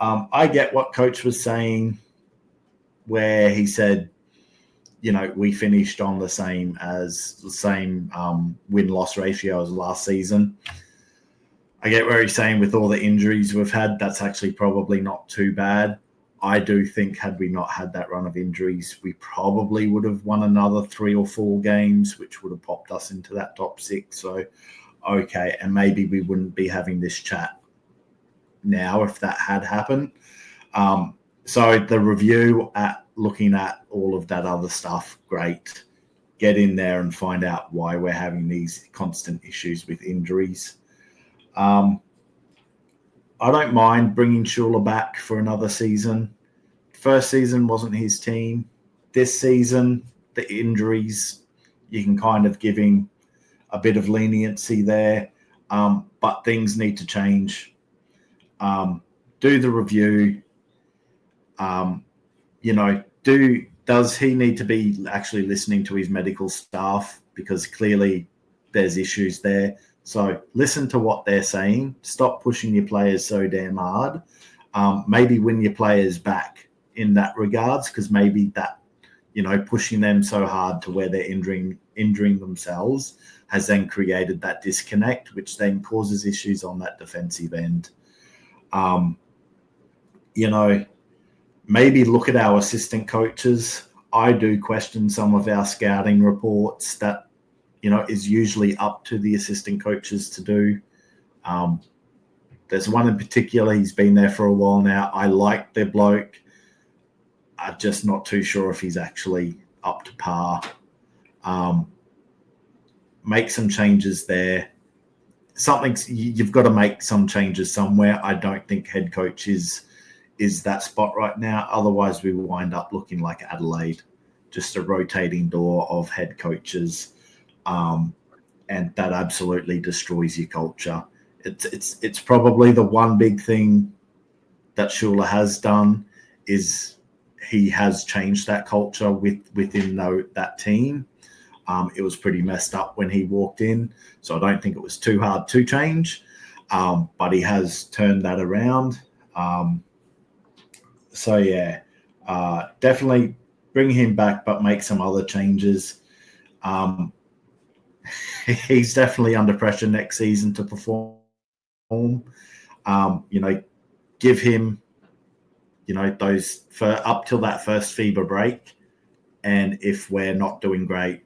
I get what Coach was saying, where he said, we finished on the same win-loss ratio as last season. I get where he's saying with all the injuries we've had, that's actually probably not too bad. I do think had we not had that run of injuries, we probably would have won another 3 or 4 games, which would have popped us into that top 6. So, okay, and maybe we wouldn't be having this chat now if that had happened. So the review looking at all of that other stuff, great. Get in there and find out why we're having these constant issues with injuries. I don't mind bringing Shula back for another season. First season wasn't his team. This season, the injuries, you can kind of give him a bit of leniency there, but things need to change. Do the review. Does he need to be actually listening to his medical staff? Because clearly there's issues there. So listen to what they're saying. Stop pushing your players so damn hard. Maybe win your players back in that regards, because maybe that, pushing them so hard to where they're injuring themselves has then created that disconnect, which then causes issues on that defensive end. Maybe look at our assistant coaches. I do question some of our scouting reports that, is usually up to the assistant coaches to do. There's one in particular. He's been there for a while now. I like the bloke. I'm just not too sure if he's actually up to par. Make some changes there. You've got to make some changes somewhere. I don't think head coach is that spot right now. Otherwise, we will wind up looking like Adelaide, just a rotating door of head coaches, and that absolutely destroys your culture. It's probably the one big thing that Shula has done is he has changed that culture within that team. It was pretty messed up when he walked in, so I don't think it was too hard to change, but he has turned that around. Definitely bring him back, but make some other changes. He's definitely under pressure next season to perform. Give him, those for up till that first FIBA break, and if we're not doing great,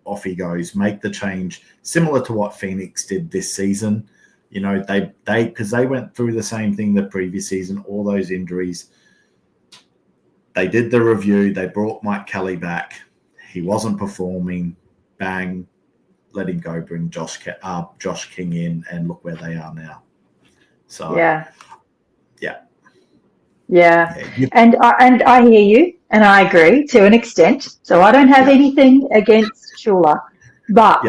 off he goes. Make the change, similar to what Phoenix did this season. Because they went through the same thing the previous season, all those injuries. They did the review. They brought Mike Kelly back. He wasn't performing. Bang, let him go. Bring Josh King in, and look where they are now. So yeah. And I hear you, and I agree to an extent. So I don't have anything against Shula, but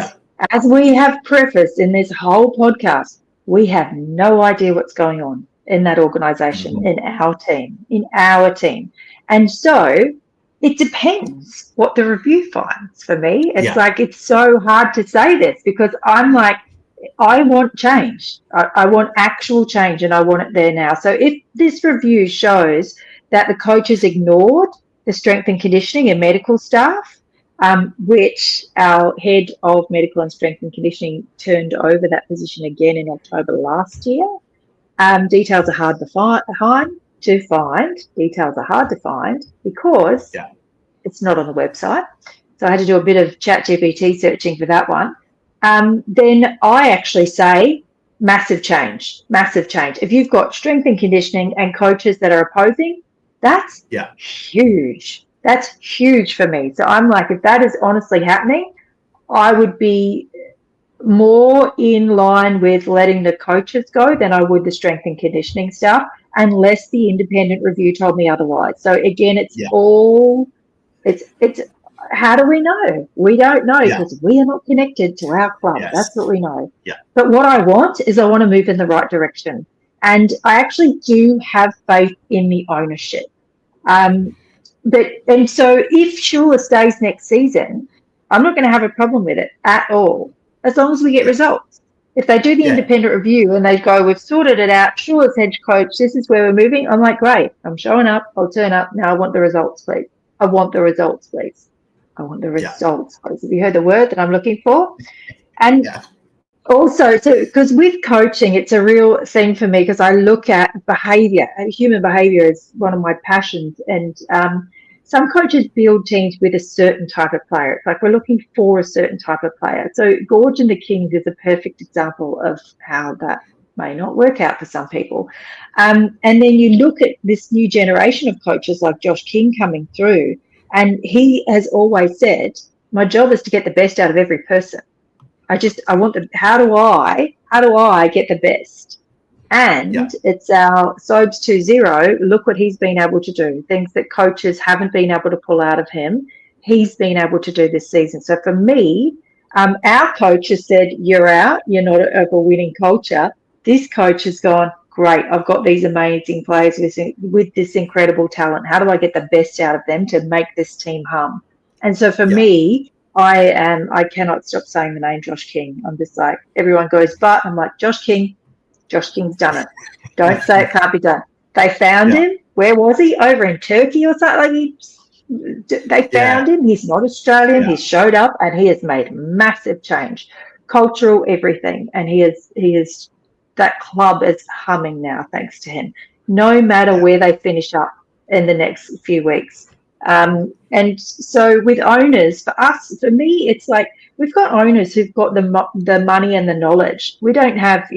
as we have prefaced in this whole podcast, we have no idea what's going on in that organisation, in our team. And so it depends what the review finds for me. It's like, it's so hard to say this because I'm like, I want change. I want actual change, and I want it there now. So if this review shows that the coaches ignored the strength and conditioning and medical staff, which our head of medical and strength and conditioning turned over that position again in October last year. Details are hard to find. Details are hard to find because it's not on the website. So I had to do a bit of ChatGPT searching for that one. Then I actually say massive change. If you've got strength and conditioning and coaches that are opposing, that's huge. That's huge for me. So I'm like, if that is honestly happening, I would be more in line with letting the coaches go than I would the strength and conditioning stuff, unless the independent review told me otherwise. So again, it's how do we know? We don't know because we are not connected to our club. That's what we know. But what I want is I want to move in the right direction. And I actually do have faith in the ownership. So if Shula stays next season, I'm not going to have a problem with it at all, as long as we get results. If they do the independent review and they go, we've sorted it out, Shula's head coach, this is where we're moving, I'm like, great, I'm showing up, I'll turn up. Now I want the results, please. I want the results, please. Have you heard the word that I'm looking for? And also, because with coaching, it's a real thing for me because I look at behaviour. Human behaviour is one of my passions. And some coaches build teams with a certain type of player. It's like we're looking for a certain type of player. So Gorge and the Kings is a perfect example of how that may not work out for some people. And then you look at this new generation of coaches like Josh King coming through, and he has always said, my job is to get the best out of every person. I want how do I get the best? And it's our Sobes 2.0. Look what he's been able to do. Things that coaches haven't been able to pull out of him, he's been able to do this season. So for me, our coach has said, you're out. You're not of a winning culture. This coach has gone, great, I've got these amazing players with this incredible talent. How do I get the best out of them to make this team hum? And so for me, I cannot stop saying the name Josh King. I'm just like, everyone goes, but I'm like, Josh King's done it. Don't say it can't be done. They found him. Where was he? Over in Turkey or something? They found him. He's not Australian. He showed up and he has made massive change, cultural, everything. And he is that club is humming now thanks to him. No matter where they finish up in the next few weeks, And so with owners, for me, it's like we've got owners who've got the money and the knowledge. We don't have,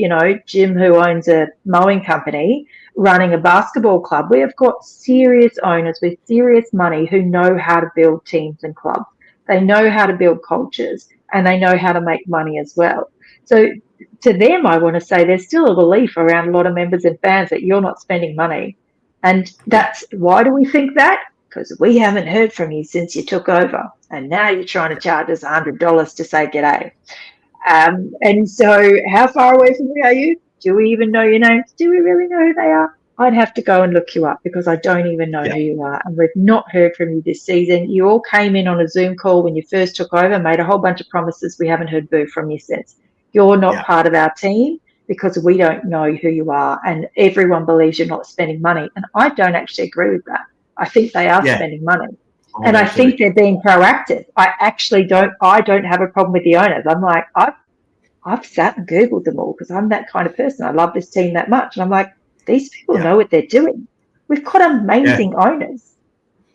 Jim who owns a mowing company running a basketball club. We have got serious owners with serious money who know how to build teams and clubs. They know how to build cultures and they know how to make money as well. So to them, I want to say there's still a belief around a lot of members and fans that you're not spending money. And that's why do we think that? Because we haven't heard from you since you took over. And now you're trying to charge us $100 to say g'day. And so how far away from me are you? Do we even know your names? Do we really know who they are? I'd have to go and look you up because I don't even know who you are. And we've not heard from you this season. You all came in on a Zoom call when you first took over, made a whole bunch of promises. We haven't heard boo from you since. You're not part of our team because we don't know who you are. And everyone believes you're not spending money. And I don't actually agree with that. I think they are spending money. And I think they're being proactive. I don't have a problem with the owners. I'm like, I've sat and Googled them all because I'm that kind of person. I love this team that much. And I'm like, these people know what they're doing. We've got amazing owners.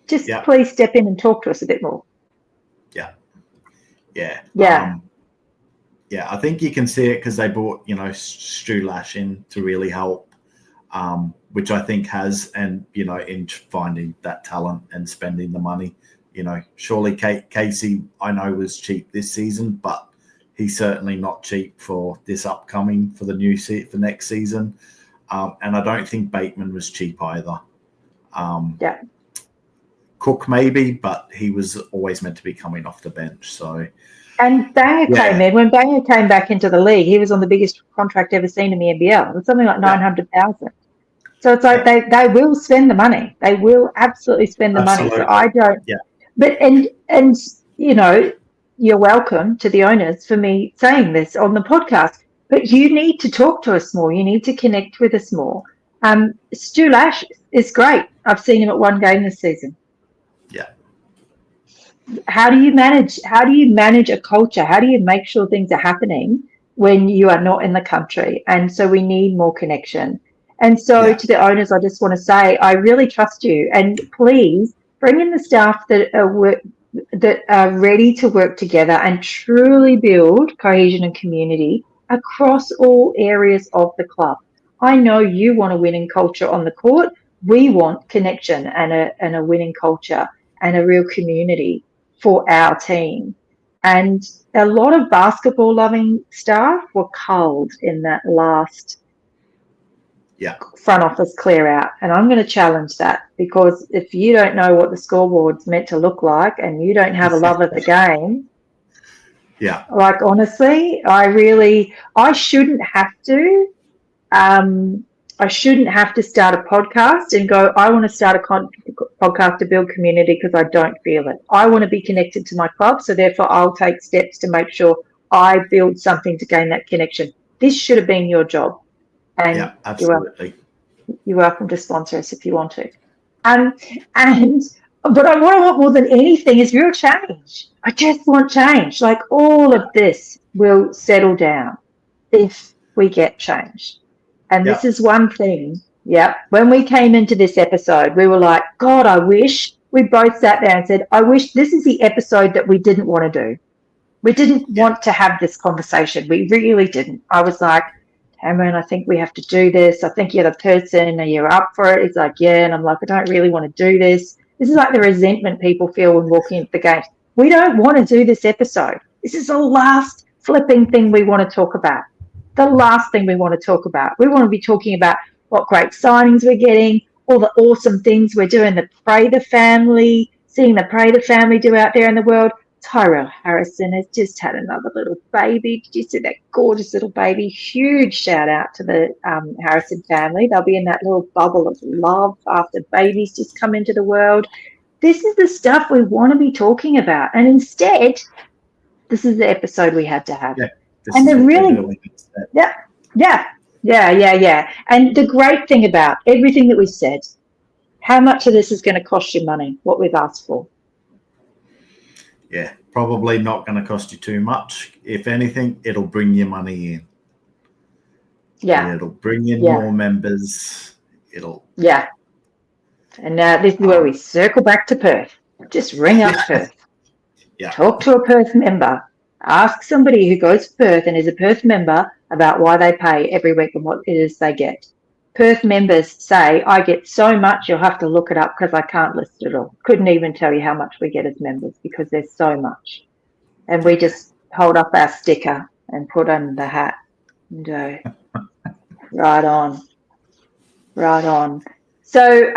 Just please step in and talk to us a bit more. I think you can see it because they brought, Stu Lash in to really help, which I think has, and, in finding that talent and spending the money, surely Casey, I know, was cheap this season, but he's certainly not cheap for this upcoming, for the new for next season. And I don't think Bateman was cheap either. Cook maybe, but he was always meant to be coming off the bench. So, and Banger came in. When Banger came back into the league, he was on the biggest contract ever seen in the NBL. It was something like 900,000. So it's like they will spend the money. They will absolutely spend the money. So I don't. But and you're welcome to the owners for me saying this on the podcast. But you need to talk to us more. You need to connect with us more. Stu Lash is great. I've seen him at one game this season. How do you manage a culture? How do you make sure things are happening when you are not in the country? And so we need more connection. And so to the owners, I just want to say, I really trust you. And please bring in the staff that are ready to work together and truly build cohesion and community across all areas of the club. I know you want a winning culture on the court. We want connection and a winning culture and a real community for our team. And a lot of basketball-loving staff were culled in that last front office clear out. And I'm going to challenge that, because if you don't know what the scoreboard's meant to look like and you don't have a love of the game, like, honestly, I shouldn't have to. I shouldn't have to start a podcast and go, I want to start a podcast to build community because I don't feel it. I want to be connected to my club, so therefore I'll take steps to make sure I build something to gain that connection. This should have been your job. And absolutely. You're welcome to sponsor us if you want to. But what I want more than anything is real change. I just want change. Like, all of this will settle down if we get change. And this is one thing. When we came into this episode, we were like, God, I wish. We both sat there and said, I wish this is the episode that we didn't want to do. We didn't want to have this conversation. We really didn't. I was like, Cameron, I think we have to do this. I think you're the person. Are you up for it? He's like, yeah. And I'm like, I don't really want to do this. This is like the resentment people feel when walking into the games. We don't want to do this episode. This is the last flipping thing we want to talk about. The last thing we want to talk about. We want to be talking about what great signings we're getting, all the awesome things we're doing, the Prather family, seeing the Prather family do out there in the world. Tyrell Harrison has just had another little baby. Did you see that gorgeous little baby? Huge shout out to the Harrison family. They'll be in that little bubble of love after babies just come into the world. This is the stuff we want to be talking about. And instead, this is the episode we had to have. And the really, And the great thing about everything that we said, how much of this is going to cost you money, what we've asked for? Probably not going to cost you too much. If anything, it'll bring your money in. It'll bring in more members. And now this is where we circle back to Perth. Just ring up Perth. Yeah. Talk to a Perth member. Ask somebody who goes to Perth and is a Perth member about why they pay every week and what it is they get. Perth members say, I get so much, you'll have to look it up because I can't list it all. Couldn't even tell you how much we get as members because there's so much. And we just hold up our sticker and put on the hat and go, right on, right on. So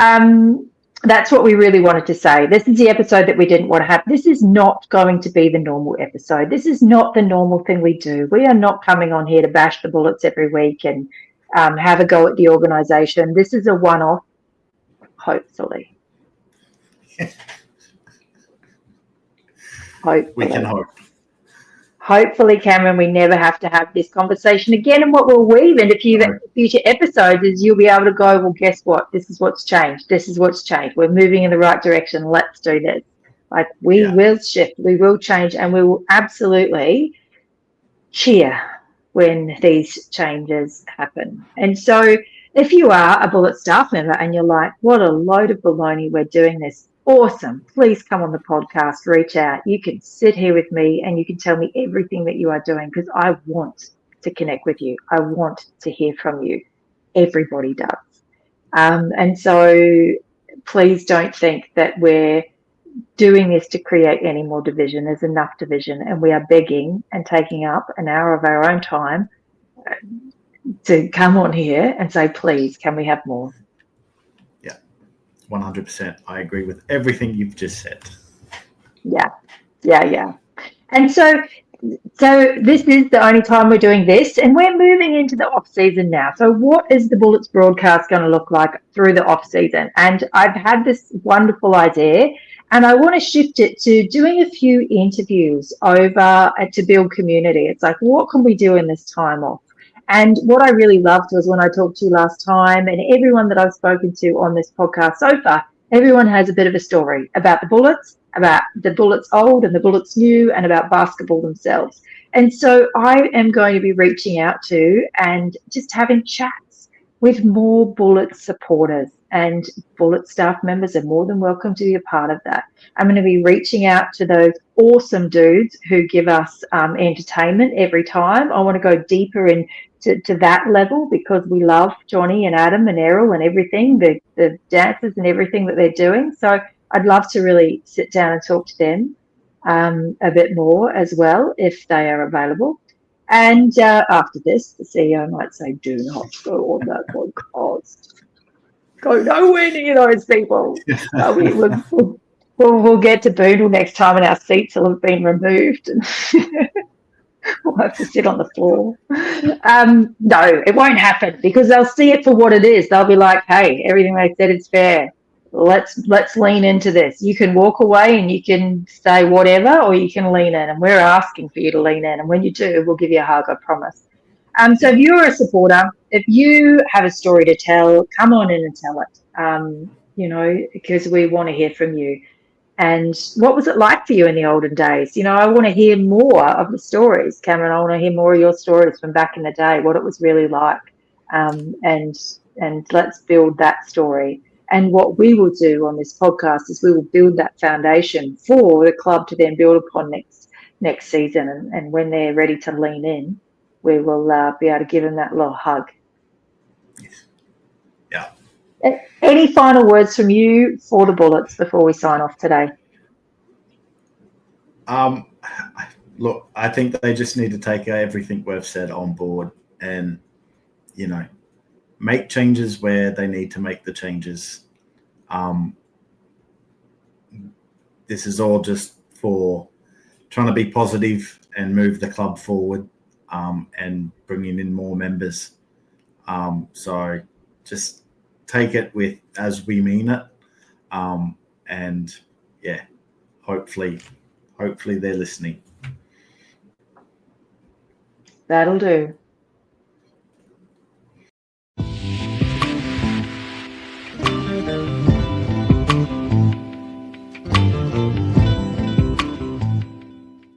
that's what we really wanted to say. This is the episode that we didn't want to have. This is not going to be the normal episode. This is not the normal thing we do. We are not coming on here to bash the Bullets every week and have a go at the organisation. This is a one-off, hopefully. Hopefully. We can hope. Hopefully, Cameron, we never have to have this conversation again. And what we'll weave into future episodes is you'll be able to go, well, guess what? This is what's changed. This is what's changed. We're moving in the right direction. Let's do this. Like we will shift. We will change. And we will absolutely cheer when these changes happen. And so if you are a Bullet staff member and you're like, what a load of baloney, we're doing this. Awesome. Please come on the podcast, reach out. You can sit here with me and you can tell me everything that you are doing because I want to connect with you. I want to hear from you. Everybody does. And so please don't think that we're doing this to create any more division. There's enough division and we are begging and taking up an hour of our own time to come on here and say, please, can we have more? 100%. I agree with everything you've just said. Yeah. And so this is the only time we're doing this, and we're moving into the off season now. So what is the Bullets broadcast going to look like through the off season? And I've had this wonderful idea, and I want to shift it to doing a few interviews over to build community. It's like, what can we do in this time off? And what I really loved was when I talked to you last time, and everyone that I've spoken to on this podcast so far, everyone has a bit of a story about the Bullets, about the Bullets old and the Bullets new, and about basketball themselves. And so I am going to be reaching out to and just having chats with more Bullets supporters, and Bullet staff members are more than welcome to be a part of that. I'm going to be reaching out to those awesome dudes who give us entertainment every time. I want to go deeper to that level because we love Johnny and Adam and Errol and everything, the dancers and everything that they're doing. So I'd love to really sit down and talk to them a bit more as well if they are available. And after this, the CEO might say, do not go on that podcast. Go nowhere near those people. We'll get to Boondle next time and our seats will have been removed. And we'll have to sit on the floor. No, it won't happen because they'll see it for what it is. They'll be like, hey, everything they said is fair. Let's lean into this. You can walk away and you can say whatever, or you can lean in. And we're asking for you to lean in. And when you do, we'll give you a hug, I promise. So if you're a supporter, if you have a story to tell, come on in and tell it, because we want to hear from you. And what was it like for you in the olden days? I want to hear more of the stories, Cameron. I want to hear more of your stories from back in the day, what it was really like. And let's build that story. And what we will do on this podcast is we will build that foundation for the club to then build upon next season. And when they're ready to lean in, we will be able to give them that little hug. Yeah. Any final words from you for the Bullets before we sign off today? Look, I think they just need to take everything we've said on board and, make changes where they need to make the changes. This is all just for trying to be positive and move the club forward and bringing in more members. So just take it with as we mean it. And yeah, hopefully they're listening. That'll do.